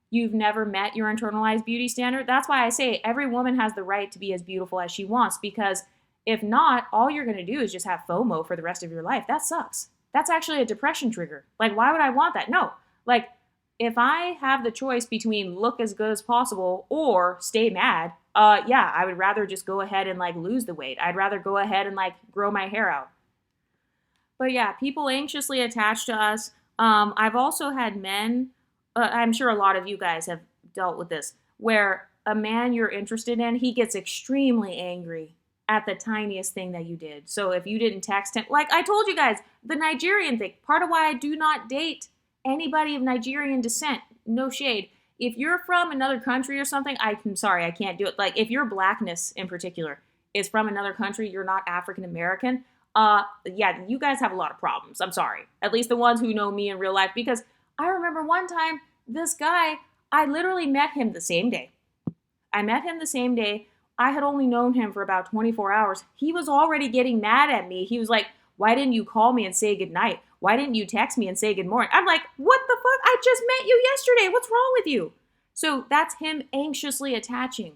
you've never met your internalized beauty standard, that's why I say every woman has the right to be as beautiful as she wants, because if not, all you're going to do is just have FOMO for the rest of your life. That sucks. That's actually a depression trigger. Like, why would I want that? No. Like, if I have the choice between look as good as possible or stay mad, yeah, I would rather just go ahead and like lose the weight. I'd rather go ahead and like grow my hair out. But yeah, people anxiously attach to us. I've also had men, I'm sure a lot of you guys have dealt with this, where a man you're interested in, he gets extremely angry at the tiniest thing that you did. So if you didn't text him, like I told you guys, the Nigerian thing, part of why I do not date anybody of Nigerian descent, no shade. If you're from another country or something, I'm sorry, I can't do it. Like if your blackness in particular is from another country, you're not African American, yeah, you guys have a lot of problems. I'm sorry. At least the ones who know me in real life, because I remember one time this guy, I literally met him the same day. I had only known him for about 24 hours. He was already getting mad at me. He was like, why didn't you call me and say goodnight? Why didn't you text me and say good morning? I'm like, what the fuck? I just met you yesterday. What's wrong with you? So that's him anxiously attaching.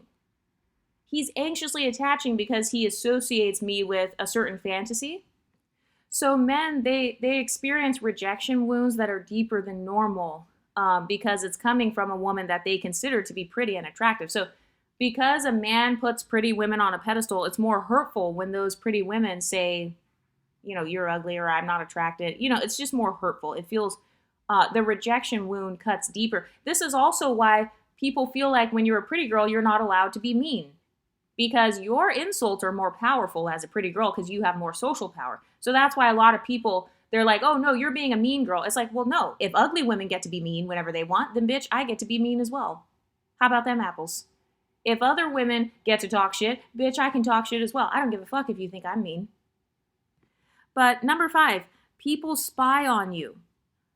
He's anxiously attaching because he associates me with a certain fantasy. So men, they experience rejection wounds that are deeper than normal because it's coming from a woman that they consider to be pretty and attractive. So because a man puts pretty women on a pedestal, it's more hurtful when those pretty women say, you're ugly or I'm not attracted. It's just more hurtful. It feels, the rejection wound cuts deeper. This is also why people feel like when you're a pretty girl, you're not allowed to be mean, because your insults are more powerful as a pretty girl because you have more social power. So that's why a lot of people, they're like, oh no, you're being a mean girl. It's like, well, no, if ugly women get to be mean whenever they want, then bitch, I get to be mean as well. How about them apples? If other women get to talk shit, bitch, I can talk shit as well. I don't give a fuck if you think I'm mean. But number 5, people spy on you.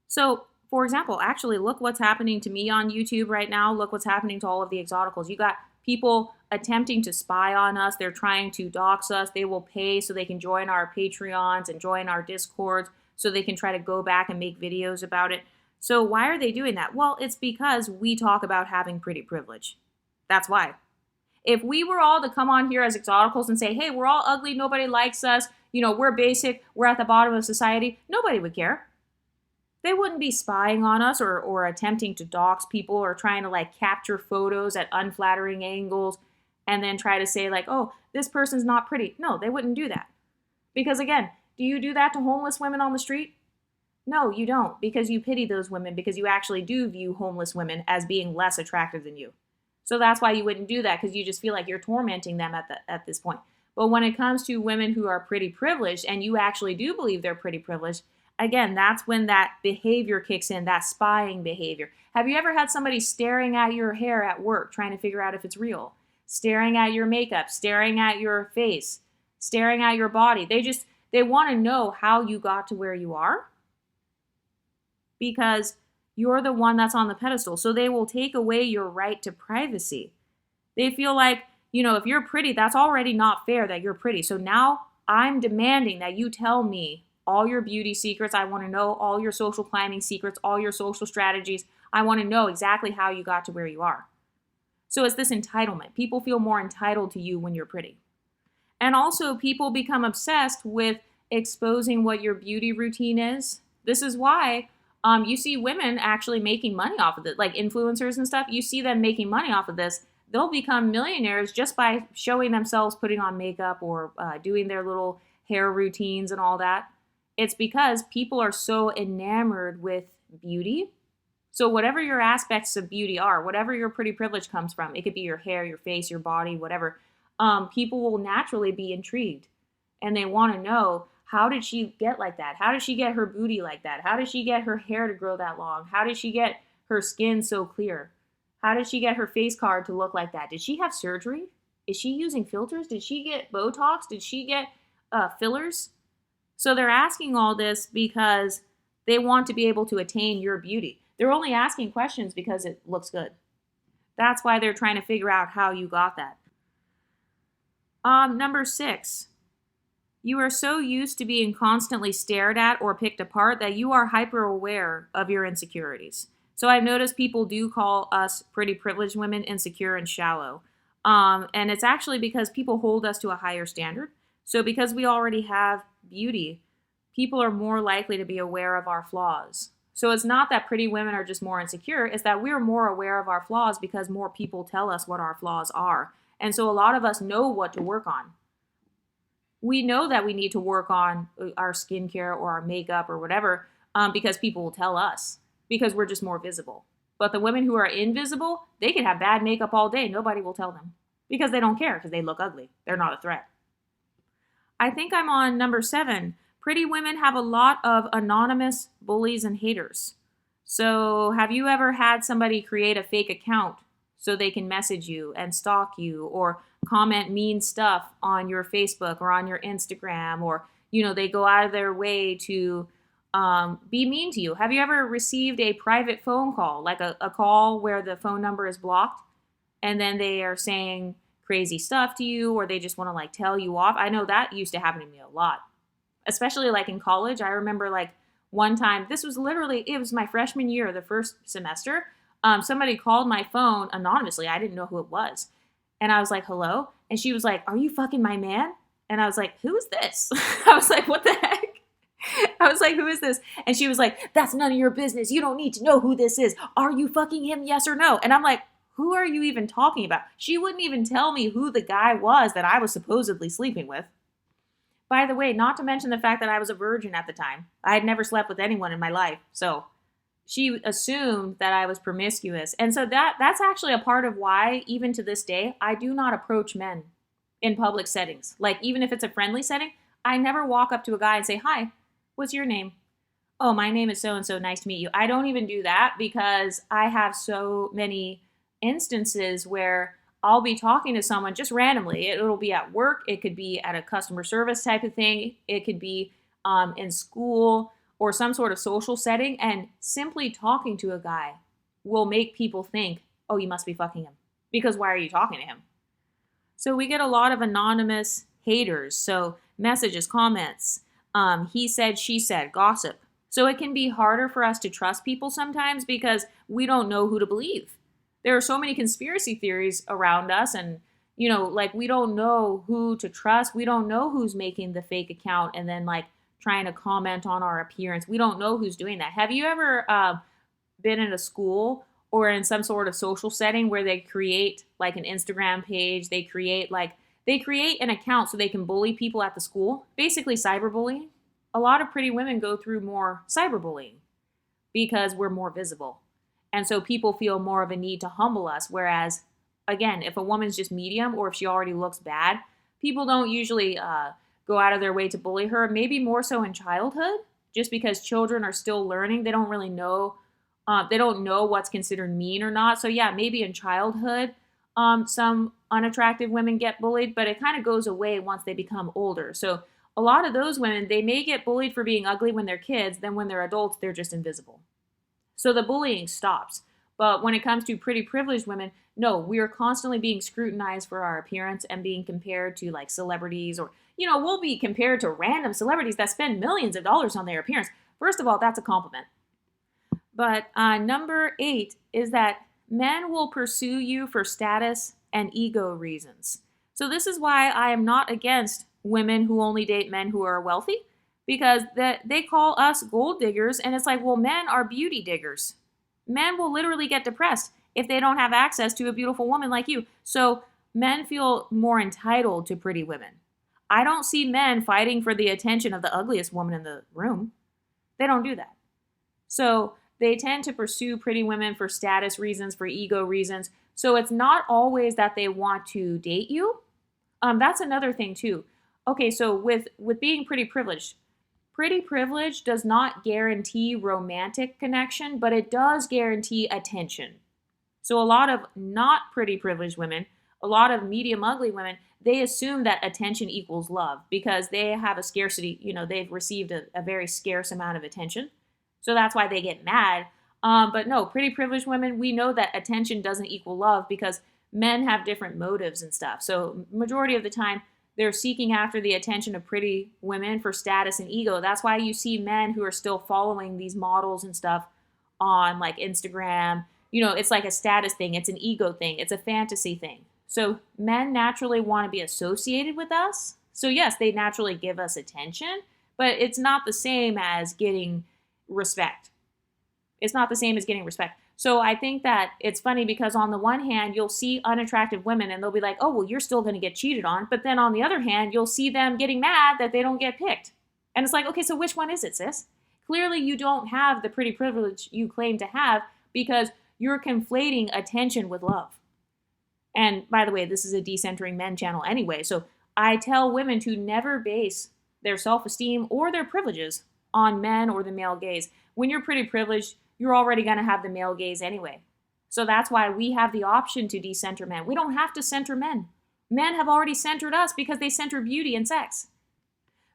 So, for example, actually, look what's happening to me on YouTube right now. Look what's happening to all of the Exoticals. You got people attempting to spy on us. They're trying to dox us. They will pay so they can join our Patreons and join our Discords so they can try to go back and make videos about it. So why are they doing that? Well, it's because we talk about having pretty privilege. That's why. If we were all to come on here as Exoticals and say, hey, we're all ugly, nobody likes us, we're basic, we're at the bottom of society, nobody would care. They wouldn't be spying on us or attempting to dox people or trying to capture photos at unflattering angles and then try to say oh, this person's not pretty. No, they wouldn't do that. Because again, do you do that to homeless women on the street? No, you don't, because you pity those women, because you actually do view homeless women as being less attractive than you. So that's why you wouldn't do that, because you just feel like you're tormenting them at this point. But when it comes to women who are pretty privileged and you actually do believe they're pretty privileged, again, that's when that behavior kicks in, that spying behavior. Have you ever had somebody staring at your hair at work trying to figure out if it's real? Staring at your makeup, staring at your face, staring at your body. They want to know how you got to where you are, because you're the one that's on the pedestal. So they will take away your right to privacy. They feel like, if you're pretty, that's already not fair that you're pretty. So now I'm demanding that you tell me all your beauty secrets. I want to know all your social climbing secrets, all your social strategies. I want to know exactly how you got to where you are. So it's this entitlement. People feel more entitled to you when you're pretty. And also people become obsessed with exposing what your beauty routine is. This is why you see women actually making money off of it, like influencers and stuff. You see them making money off of this. They'll become millionaires just by showing themselves putting on makeup or doing their little hair routines and all that. It's because people are so enamored with beauty. So whatever your aspects of beauty are, whatever your pretty privilege comes from, it could be your hair, your face, your body, whatever, people will naturally be intrigued. And they want to know, how did she get like that? How did she get her booty like that? How did she get her hair to grow that long? How did she get her skin so clear? How did she get her face card to look like that? Did she have surgery? Is she using filters? Did she get Botox? Did she get fillers? So they're asking all this because they want to be able to attain your beauty. They're only asking questions because it looks good. That's why they're trying to figure out how you got that. Number 6, you are so used to being constantly stared at or picked apart that you are hyper aware of your insecurities. So I've noticed people do call us pretty privileged women insecure and shallow. And it's actually because people hold us to a higher standard. So because we already have beauty, people are more likely to be aware of our flaws. So it's not that pretty women are just more insecure, it's that we're more aware of our flaws because more people tell us what our flaws are. And so a lot of us know what to work on. We know that we need to work on our skincare or our makeup or whatever because people will tell us, because we're just more visible. But the women who are invisible, they can have bad makeup all day. Nobody will tell them because they don't care, because they look ugly. They're not a threat. I think I'm on number 7. Pretty women have a lot of anonymous bullies and haters. So have you ever had somebody create a fake account so they can message you and stalk you or comment mean stuff on your Facebook or on your Instagram, or, they go out of their way to be mean to you? Have you ever received a private phone call, like a call where the phone number is blocked and then they are saying crazy stuff to you, or they just want to tell you off? I know that used to happen to me a lot, especially in college. I remember one time, it was my freshman year, the first semester. Somebody called my phone anonymously. I didn't know who it was. And I was like, hello? And she was like, are you fucking my man? And I was like, who is this? I was like, what the heck? I was like, who is this? And she was like, that's none of your business. You don't need to know who this is. Are you fucking him? Yes or no? And I'm like, who are you even talking about? She wouldn't even tell me who the guy was that I was supposedly sleeping with. By the way, not to mention the fact that I was a virgin at the time. I had never slept with anyone in my life. So she assumed that I was promiscuous. And so that's actually a part of why, even to this day, I do not approach men in public settings. Like, even if it's a friendly setting, I never walk up to a guy and say, hi, what's your name? Oh, my name is so and so. Nice to meet you. I don't even do that because I have so many instances where I'll be talking to someone just randomly. It'll be at work. It could be at a customer service type of thing. It could be in school or some sort of social setting. And simply talking to a guy will make people think, oh, you must be fucking him. Because why are you talking to him? So we get a lot of anonymous haters. So messages, comments, he said, she said, gossip. So it can be harder for us to trust people sometimes because we don't know who to believe. There are so many conspiracy theories around us, and like, we don't know who to trust. We don't know who's making the fake account and then like trying to comment on our appearance. We don't know who's doing that. Have you ever been in a school or in some sort of social setting where they create like an Instagram page? They create an account so they can bully people at the school, basically cyberbullying. A lot of pretty women go through more cyberbullying because we're more visible. And so people feel more of a need to humble us. Whereas, again, if a woman's just medium or if she already looks bad, people don't usually go out of their way to bully her. Maybe more so in childhood, just because children are still learning. They don't really know. They don't know what's considered mean or not. So yeah, maybe in childhood, some unattractive women get bullied, but it kind of goes away once they become older. So a lot of those women, they may get bullied for being ugly when they're kids. Then when they're adults, they're just invisible. So the bullying stops. But when it comes to pretty privileged women, no, we are constantly being scrutinized for our appearance and being compared to like celebrities, or, we'll be compared to random celebrities that spend millions of dollars on their appearance. First of all, that's a compliment. But number 8 is that men will pursue you for status and ego reasons. So this is why I am not against women who only date men who are wealthy, because they call us gold diggers, and it's like, well, men are beauty diggers. Men will literally get depressed if they don't have access to a beautiful woman like you. So men feel more entitled to pretty women. I don't see men fighting for the attention of the ugliest woman in the room. They don't do that. So they tend to pursue pretty women for status reasons, for ego reasons. So it's not always that they want to date you. That's another thing too. Okay, so with being pretty privileged does not guarantee romantic connection, but it does guarantee attention. So a lot of not pretty privileged women, a lot of medium ugly women, they assume that attention equals love because they have a scarcity, they've received a very scarce amount of attention. So that's why they get mad. But no, pretty privileged women, we know that attention doesn't equal love because men have different motives and stuff. So majority of the time, they're seeking after the attention of pretty women for status and ego. That's why you see men who are still following these models and stuff on like Instagram. It's like a status thing. It's an ego thing. It's a fantasy thing. So men naturally want to be associated with us. So yes, they naturally give us attention, but it's not the same as getting respect. It's not the same as getting respect. So I think that it's funny because on the one hand, you'll see unattractive women and they'll be like, oh, well, you're still going to get cheated on. But then on the other hand, you'll see them getting mad that they don't get picked. And it's like, okay, so which one is it, sis? Clearly, you don't have the pretty privilege you claim to have because you're conflating attention with love. And by the way, this is a decentering men channel anyway. So I tell women to never base their self-esteem or their privileges on men or the male gaze. When you're pretty privileged, you're already going to have the male gaze anyway. So that's why we have the option to decenter men. We don't have to center men. Men have already centered us because they center beauty and sex.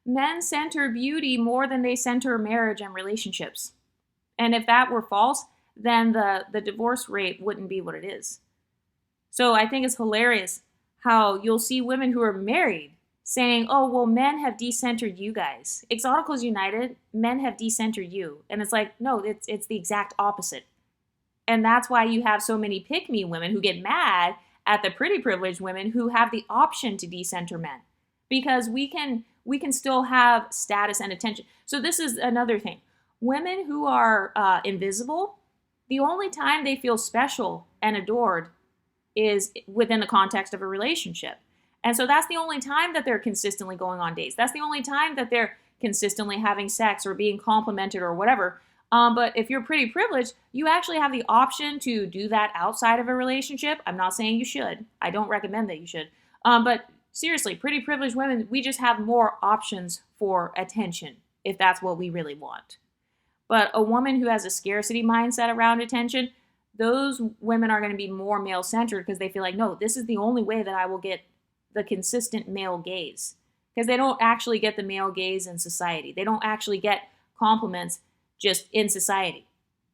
Men center beauty more than they center marriage and relationships. And if that were false, then the divorce rate wouldn't be what it is. So I think it's hilarious how you'll see women who are married saying, oh, well, men have decentered you guys. Exoticals United, men have decentered you. And it's like, no, it's the exact opposite. And that's why you have so many pick-me women who get mad at the pretty privileged women who have the option to decenter men. Because we can we can still have status and attention. So this is another thing. Women who are invisible, the only time they feel special and adored is within the context of a relationship. And so that's the only time that they're consistently going on dates. That's the only time that they're consistently having sex or being complimented or whatever. But if you're pretty privileged, you actually have the option to do that outside of a relationship. I'm not saying you should. I don't recommend that you should. But seriously, pretty privileged women, we just have more options for attention if that's what we really want. But a woman who has a scarcity mindset around attention, those women are going to be more male-centered because they feel like, no, this is the only way that I will get the consistent male gaze. Because they don't actually get the male gaze in society. They don't actually get compliments just in society.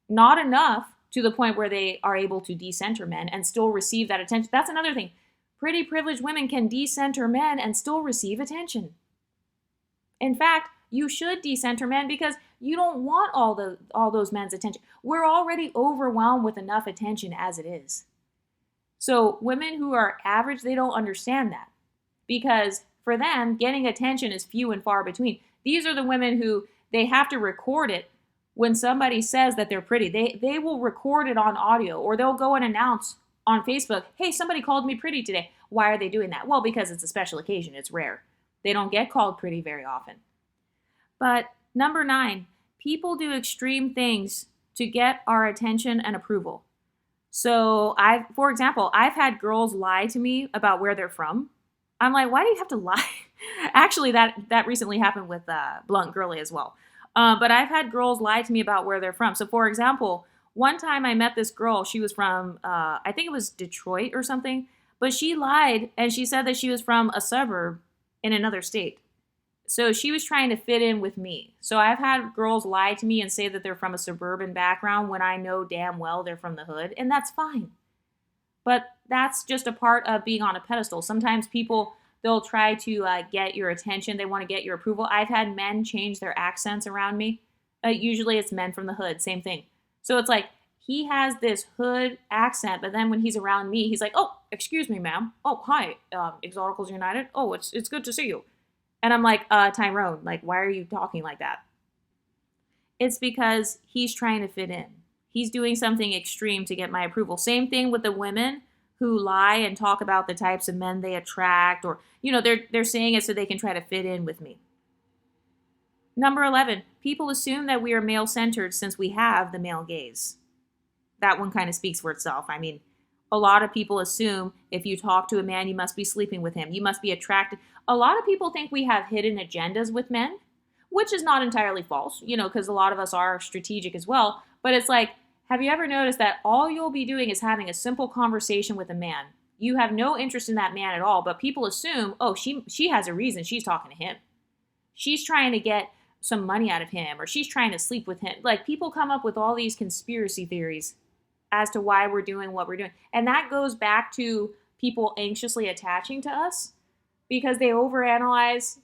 Not enough to the point where they are able to decenter men and still receive that attention. That's another thing. Pretty privileged women can decenter men and still receive attention. In fact, you should decenter men because you don't want all those men's attention. We're already overwhelmed with enough attention as it is. So women who are average, they don't understand that because for them, getting attention is few and far between. These are the women who they have to record it when somebody says that they're pretty. They will record it on audio or they'll go and announce on Facebook, hey, somebody called me pretty today. Why are they doing that? Well, because it's a special occasion. It's rare. They don't get called pretty very often. But number 9, people do extreme things to get our attention and approval. So for example, I've had girls lie to me about where they're from. I'm like, why do you have to lie? Actually, that recently happened with Blunt Girly as well. But I've had girls lie to me about where they're from. So for example, one time I met this girl, she was from, I think it was Detroit or something, but she lied and she said that she was from a suburb in another state. So she was trying to fit in with me. So I've had girls lie to me and say that they're from a suburban background when I know damn well they're from the hood, and that's fine. But that's just a part of being on a pedestal. Sometimes people, they'll try to get your attention. They want to get your approval. I've had men change their accents around me. Usually it's men from the hood, same thing. So it's like he has this hood accent, but then when he's around me, he's like, oh, excuse me, ma'am. Oh, hi, Exoticals United. Oh, it's good to see you. And I'm like, Tyrone, like, why are you talking like that? It's because he's trying to fit in. He's doing something extreme to get my approval. Same thing with the women who lie and talk about the types of men they attract, or, they're saying it so they can try to fit in with me. Number 11, people assume that we are male-centered since we have the male gaze. That one kind of speaks for itself. I mean, a lot of people assume if you talk to a man, you must be sleeping with him. You must be attracted. A lot of people think we have hidden agendas with men, which is not entirely false, because a lot of us are strategic as well. But it's like, have you ever noticed that all you'll be doing is having a simple conversation with a man? You have no interest in that man at all, but people assume, oh, she has a reason she's talking to him. She's trying to get some money out of him, or she's trying to sleep with him. Like, people come up with all these conspiracy theories as to why we're doing what we're doing. And that goes back to people anxiously attaching to us because they overanalyze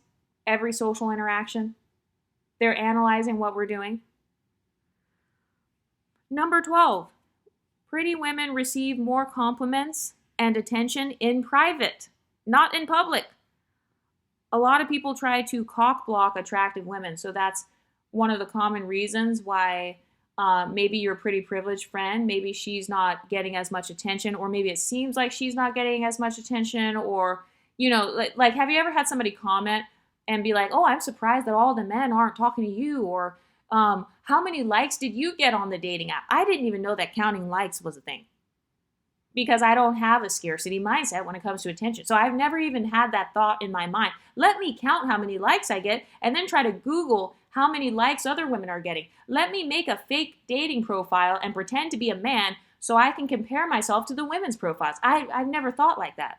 every social interaction. They're analyzing what we're doing. Number 12, pretty women receive more compliments and attention in private, not in public. A lot of people try to cock block attractive women. So that's one of the common reasons why maybe your pretty privileged friend, maybe she's not getting as much attention, or maybe it seems like she's not getting as much attention, or, like have you ever had somebody comment and be like, oh, I'm surprised that all the men aren't talking to you, or how many likes did you get on the dating app? I didn't even know that counting likes was a thing because I don't have a scarcity mindset when it comes to attention. So I've never even had that thought in my mind. Let me count how many likes I get and then try to Google how many likes other women are getting. Let me make a fake dating profile and pretend to be a man so I can compare myself to the women's profiles. I've never thought like that.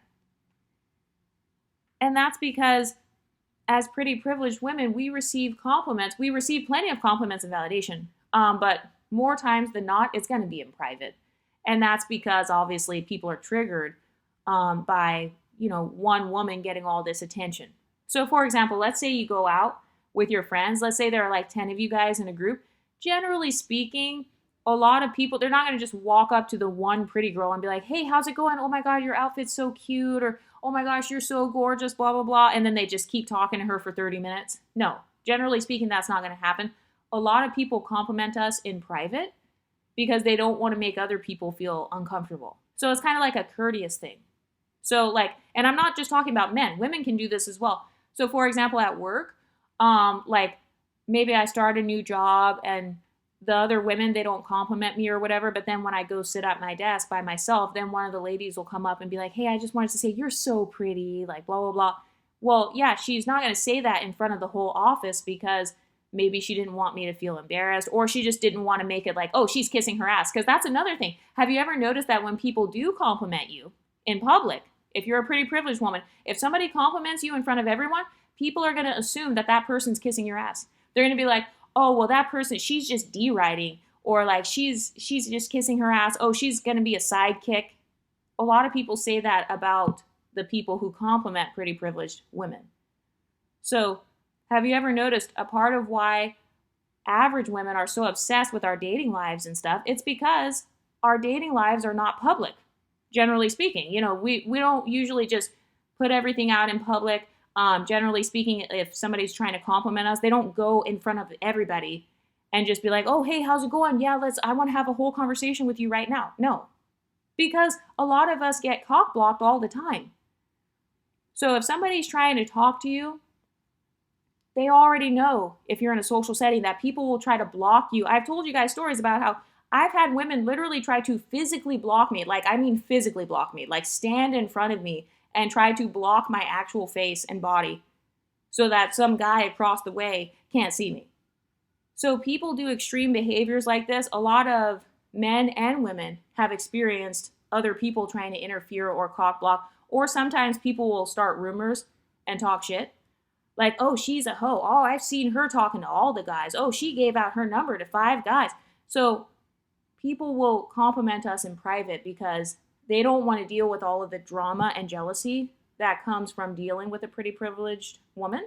And that's because as pretty privileged women, we receive compliments. We receive plenty of compliments and validation. But more times than not, it's going to be in private. And that's because obviously people are triggered by, one woman getting all this attention. So for example, let's say you go out with your friends. Let's say there are like 10 of you guys in a group. Generally speaking, a lot of people, they're not going to just walk up to the one pretty girl and be like, hey, how's it going? Oh my God, your outfit's so cute. Or, oh my gosh, you're so gorgeous, blah, blah, blah. And then they just keep talking to her for 30 minutes. No, generally speaking, that's not going to happen. A lot of people compliment us in private because they don't want to make other people feel uncomfortable. So it's kind of like a courteous thing. So like, and I'm not just talking about men, women can do this as well. So for example, at work, like maybe I start a new job and the other women, they don't compliment me or whatever. But then when I go sit at my desk by myself, then one of the ladies will come up and be like, hey, I just wanted to say you're so pretty, like blah, blah, blah. Well, yeah, she's not going to say that in front of the whole office because maybe she didn't want me to feel embarrassed, or she just didn't want to make it like, oh, she's kissing her ass. Because that's another thing. Have you ever noticed that when people do compliment you in public, if you're a pretty privileged woman, if somebody compliments you in front of everyone, people are going to assume that that person's kissing your ass. They're going to be like, oh, well, that person, she's just deriding, or like she's just kissing her ass. Oh, she's going to be a sidekick. A lot of people say that about the people who compliment pretty privileged women. So have you ever noticed a part of why average women are so obsessed with our dating lives and stuff? It's because our dating lives are not public, generally speaking. You know, we don't usually just put everything out in public. Generally speaking, if somebody's trying to compliment us, they don't go in front of everybody and just be like, oh, hey, how's it going? Yeah, I want to have a whole conversation with you right now. No, because a lot of us get cock blocked all the time. So if somebody's trying to talk to you, they already know if you're in a social setting that people will try to block you. I've told you guys stories about how I've had women literally try to physically block me. Like, I mean physically block me, like stand in front of me and try to block my actual face and body so that some guy across the way can't see me. So people do extreme behaviors like this. A lot of men and women have experienced other people trying to interfere or cock block, or sometimes people will start rumors and talk shit. Like, oh, she's a hoe. Oh, I've seen her talking to all the guys. Oh, she gave out her number to 5 guys. So people will compliment us in private because they don't want to deal with all of the drama and jealousy that comes from dealing with a pretty privileged woman.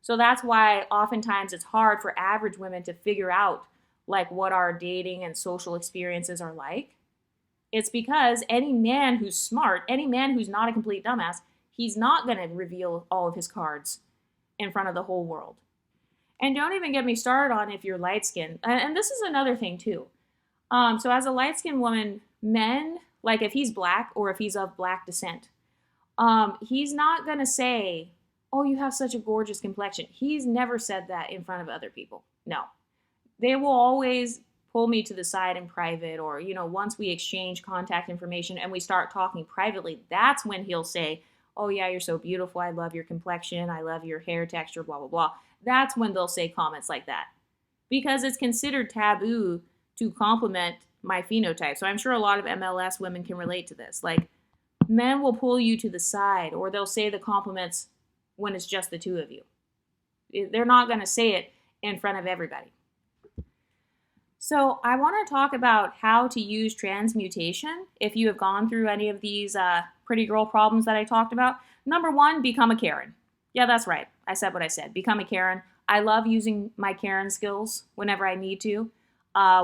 So that's why oftentimes it's hard for average women to figure out like what our dating and social experiences are like. It's because any man who's smart, any man who's not a complete dumbass, he's not going to reveal all of his cards in front of the whole world. And don't even get me started on if you're light-skinned. And this is another thing too. So as a light-skinned woman, men, like if he's black or if he's of black descent, he's not going to say, oh, you have such a gorgeous complexion. He's never said that in front of other people. No. They will always pull me to the side in private, or, you know, once we exchange contact information and we start talking privately, that's when he'll say, oh yeah, you're so beautiful. I love your complexion. I love your hair texture, blah, blah, blah. That's when they'll say comments like that. Because it's considered taboo to compliment my phenotype. So I'm sure a lot of MLS women can relate to this. Like, men will pull you to the side, or they'll say the compliments when it's just the two of you. They're not going to say it in front of everybody. So I want to talk about how to use transmutation if you have gone through any of these pretty girl problems that I talked about. Number 1, become a Karen. Yeah, that's right. I said what I said. Become a Karen. I love using my Karen skills whenever I need to,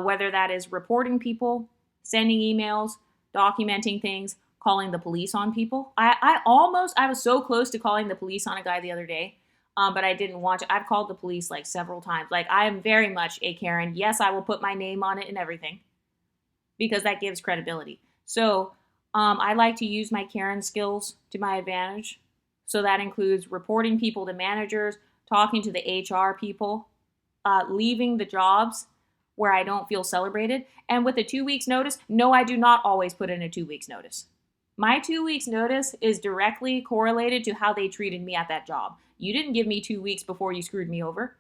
whether that is reporting people, sending emails, documenting things, calling the police on people. I was so close to calling the police on a guy the other day. But I didn't want to. I've called the police like several times. Like, I am very much a Karen. Yes, I will put my name on it and everything because that gives credibility. So I like to use my Karen skills to my advantage. So that includes reporting people to managers, talking to the HR people, leaving the jobs where I don't feel celebrated. And with a 2 weeks notice, no, I do not always put in a 2 weeks notice. My 2 weeks notice is directly correlated to how they treated me at that job. You didn't give me 2 weeks before you screwed me over.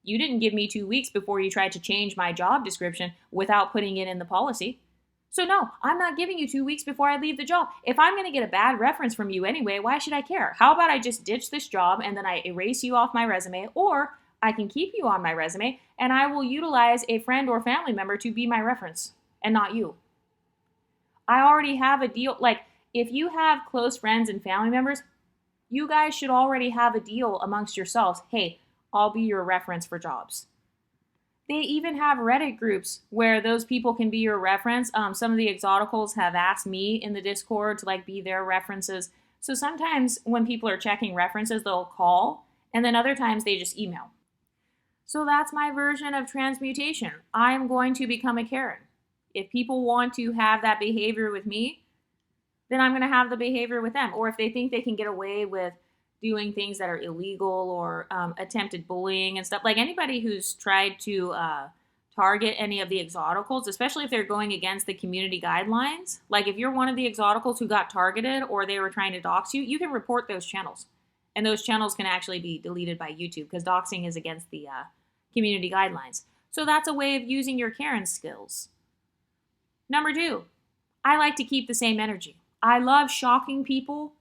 You didn't give me 2 weeks before you tried to change my job description without putting it in the policy. So no, I'm not giving you 2 weeks before I leave the job. If I'm going to get a bad reference from you anyway, why should I care? How about I just ditch this job and then I erase you off my resume, or I can keep you on my resume and I will utilize a friend or family member to be my reference and not you. I already have a deal. Like, if you have close friends and family members, you guys should already have a deal amongst yourselves. Hey, I'll be your reference for jobs. They even have Reddit groups where those people can be your reference. Some of the Exoticals have asked me in the Discord to like be their references So sometimes when people are checking references, they'll call, and then other times they just email. So that's my version of transmutation. I'm going to become a Karen. If people want to have that behavior with me, then I'm going to have the behavior with them. Or if they think they can get away with doing things that are illegal or attempted bullying and stuff, like anybody who's tried to target any of the Exoticals, especially if they're going against the community guidelines. Like if you're one of the Exoticals who got targeted or they were trying to dox you, you can report those channels. And those channels can actually be deleted by YouTube because doxing is against the community guidelines. So that's a way of using your Karen skills. Number 2, I like to keep the same energy. I love shocking people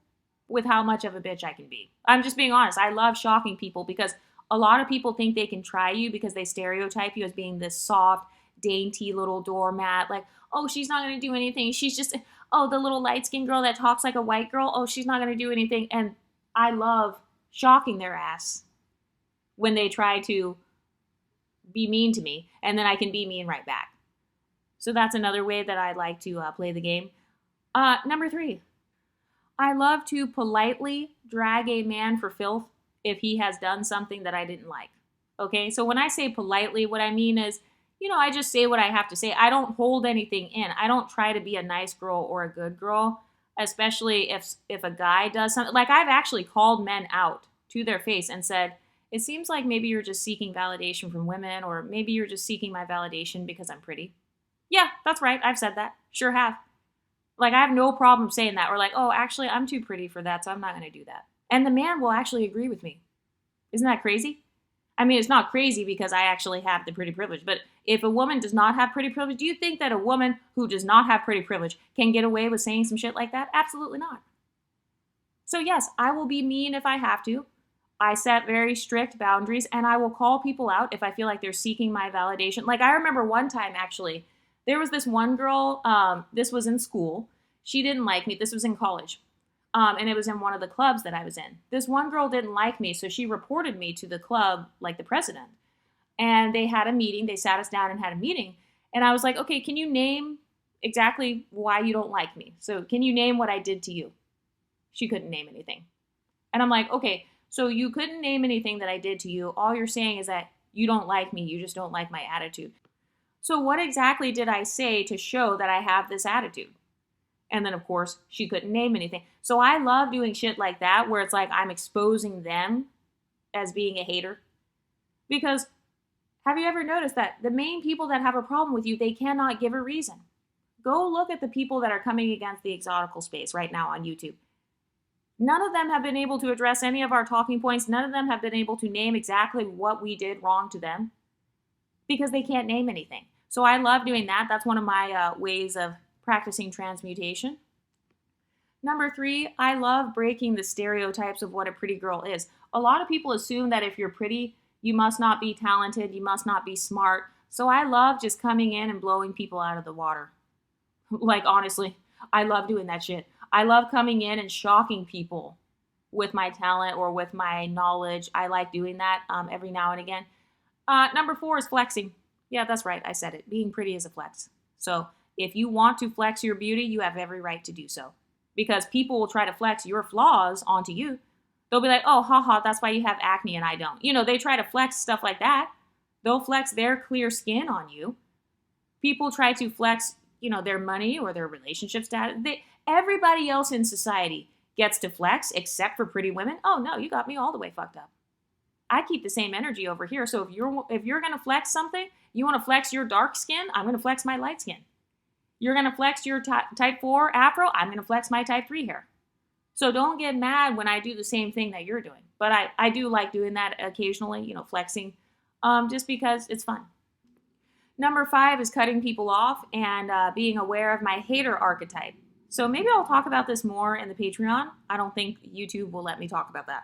with how much of a bitch I can be. I'm just being honest. I love shocking people because a lot of people think they can try you because they stereotype you as being this soft, dainty little doormat. Like, oh, she's not going to do anything. She's just, oh, the little light-skinned girl that talks like a white girl. Oh, she's not going to do anything. And I love shocking their ass when they try to be mean to me. And then I can be mean right back. So that's another way that I like to play the game. Number 3, I love to politely drag a man for filth if he has done something that I didn't like. Okay, so when I say politely, what I mean is, I just say what I have to say. I don't hold anything in. I don't try to be a nice girl or a good girl, especially if a guy does something. Like I've actually called men out to their face and said, it seems like maybe you're just seeking validation from women, or maybe you're just seeking my validation because I'm pretty. Yeah, that's right. I've said that. Sure have. Like, I have no problem saying that. Or like, oh, actually, I'm too pretty for that, so I'm not going to do that. And the man will actually agree with me. Isn't that crazy? I mean, it's not crazy because I actually have the pretty privilege. But if a woman does not have pretty privilege, do you think that a woman who does not have pretty privilege can get away with saying some shit like that? Absolutely not. So yes, I will be mean if I have to. I set very strict boundaries, and I will call people out if I feel like they're seeking my validation. Like, I remember one time, actually, there was this one girl, this was in school. She didn't like me. This was in college. And it was in one of the clubs that I was in. This one girl didn't like me, so she reported me to the club, like the president. And they had a meeting. They sat us down and had a meeting. And I was like, okay, can you name exactly why you don't like me? So can you name what I did to you? She couldn't name anything. And I'm like, okay, so you couldn't name anything that I did to you. All you're saying is that you don't like me. You just don't like my attitude. So what exactly did I say to show that I have this attitude? And then, of course, she couldn't name anything. So I love doing shit like that where it's like I'm exposing them as being a hater. Because have you ever noticed that the main people that have a problem with you, they cannot give a reason? Go look at the people that are coming against the exotical space right now on YouTube. None of them have been able to address any of our talking points. None of them have been able to name exactly what we did wrong to them because they can't name anything. So I love doing that. That's one of my ways of practicing transmutation. Number 3, I love breaking the stereotypes of what a pretty girl is. A lot of people assume that if you're pretty, you must not be talented, you must not be smart. So I love just coming in and blowing people out of the water. Like, honestly, I love doing that shit. I love coming in and shocking people with my talent or with my knowledge. I like doing that every now and again. Number 4 is flexing. Yeah, that's right. I said it. Being pretty is a flex. So if you want to flex your beauty, you have every right to do so. Because people will try to flex your flaws onto you. They'll be like, oh, haha, that's why you have acne and I don't. They try to flex stuff like that. They'll flex their clear skin on you. People try to flex, their money or their relationship status. Everybody else in society gets to flex except for pretty women. Oh, no, you got me all the way fucked up. I keep the same energy over here. So if you're going to flex something, you want to flex your dark skin, I'm going to flex my light skin. You're going to flex your type 4 afro, I'm going to flex my type 3 hair. So don't get mad when I do the same thing that you're doing. But I do like doing that occasionally, flexing, just because it's fun. Number 5 is cutting people off and being aware of my hater archetype. So maybe I'll talk about this more in the Patreon. I don't think YouTube will let me talk about that.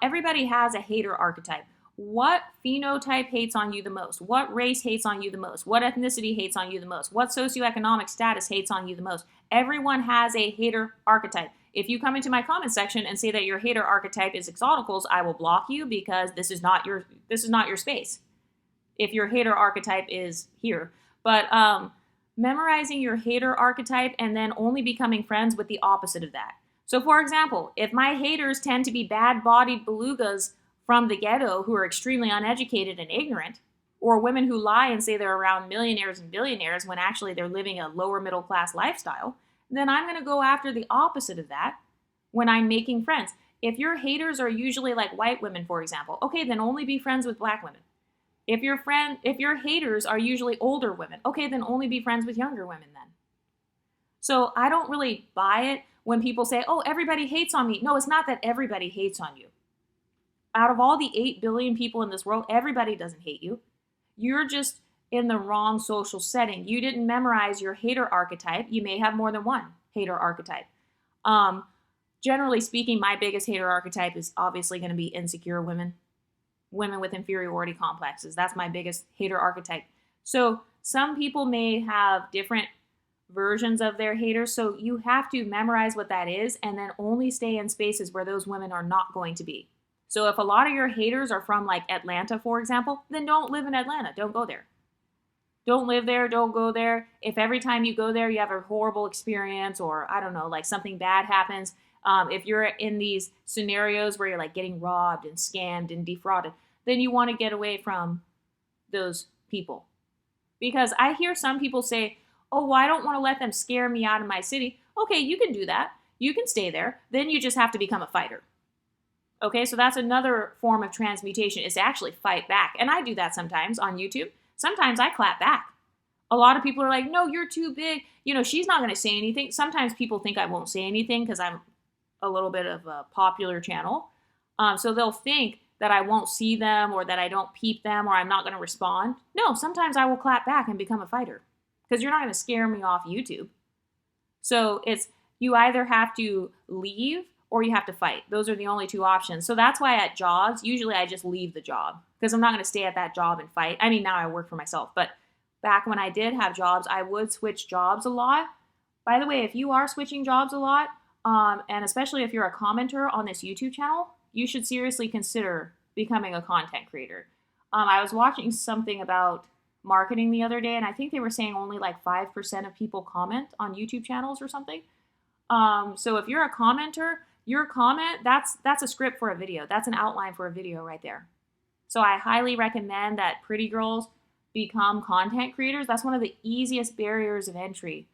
Everybody has a hater archetype. What phenotype hates on you the most? What race hates on you the most? What ethnicity hates on you the most? What socioeconomic status hates on you the most? Everyone has a hater archetype. If you come into my comment section and say that your hater archetype is Exoticals, I will block you because this is not your space. If your hater archetype is here. But memorizing your hater archetype and then only becoming friends with the opposite of that. So, for example, if my haters tend to be bad-bodied belugas from the ghetto who are extremely uneducated and ignorant, or women who lie and say they're around millionaires and billionaires when actually they're living a lower middle class lifestyle, then I'm going to go after the opposite of that when I'm making friends. If your haters are usually like white women, for example, okay, then only be friends with black women. If your haters are usually older women, okay, then only be friends with younger women then. So I don't really buy it when people say, oh, everybody hates on me. No, it's not that everybody hates on you. Out of all the 8 billion people in this world, everybody doesn't hate you. You're just in the wrong social setting. You didn't memorize your hater archetype. You may have more than one hater archetype. Generally speaking, my biggest hater archetype is obviously going to be insecure women, women with inferiority complexes. That's my biggest hater archetype. So some people may have different versions of their haters. So you have to memorize what that is and then only stay in spaces where those women are not going to be. So if a lot of your haters are from like Atlanta, for example, then don't live in Atlanta. Don't go there. Don't live there. Don't go there. If every time you go there, you have a horrible experience or I don't know, like something bad happens. If you're in these scenarios where you're like getting robbed and scammed and defrauded, then you want to get away from those people. Because I hear some people say, oh, well, I don't want to let them scare me out of my city. Okay, you can do that. You can stay there. Then you just have to become a fighter. Okay, so that's another form of transmutation is to actually fight back. And I do that sometimes on YouTube. Sometimes I clap back. A lot of people are like, no, you're too big. You know, she's not going to say anything. Sometimes people think I won't say anything because I'm a little bit of a popular channel. So they'll think that I won't see them or that I don't peep them or I'm not going to respond. No, sometimes I will clap back and become a fighter because you're not going to scare me off YouTube. So it's you either have to leave or you have to fight. Those are the only two options. So that's why at jobs, usually I just leave the job because I'm not going to stay at that job and fight. I mean, now I work for myself, but back when I did have jobs, I would switch jobs a lot. By the way, if you are switching jobs a lot, and especially if you're a commenter on this YouTube channel, you should seriously consider becoming a content creator. I was watching something about marketing the other day, and I think they were saying only like 5% of people comment on YouTube channels or something. So if you're a commenter, your comment, that's a script for a video. That's an outline for a video right there. So I highly recommend that pretty girls become content creators. That's one of the easiest barriers of entry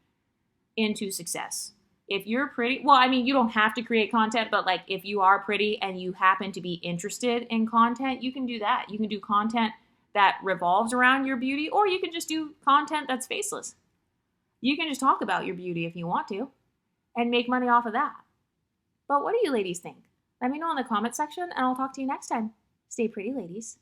into success. If you're pretty, well, I mean, you don't have to create content, but like if you are pretty and you happen to be interested in content, you can do that. You can do content that revolves around your beauty, or you can just do content that's faceless. You can just talk about your beauty if you want to and make money off of that. But what do you ladies think? Let me know in the comment section and I'll talk to you next time. Stay pretty, ladies.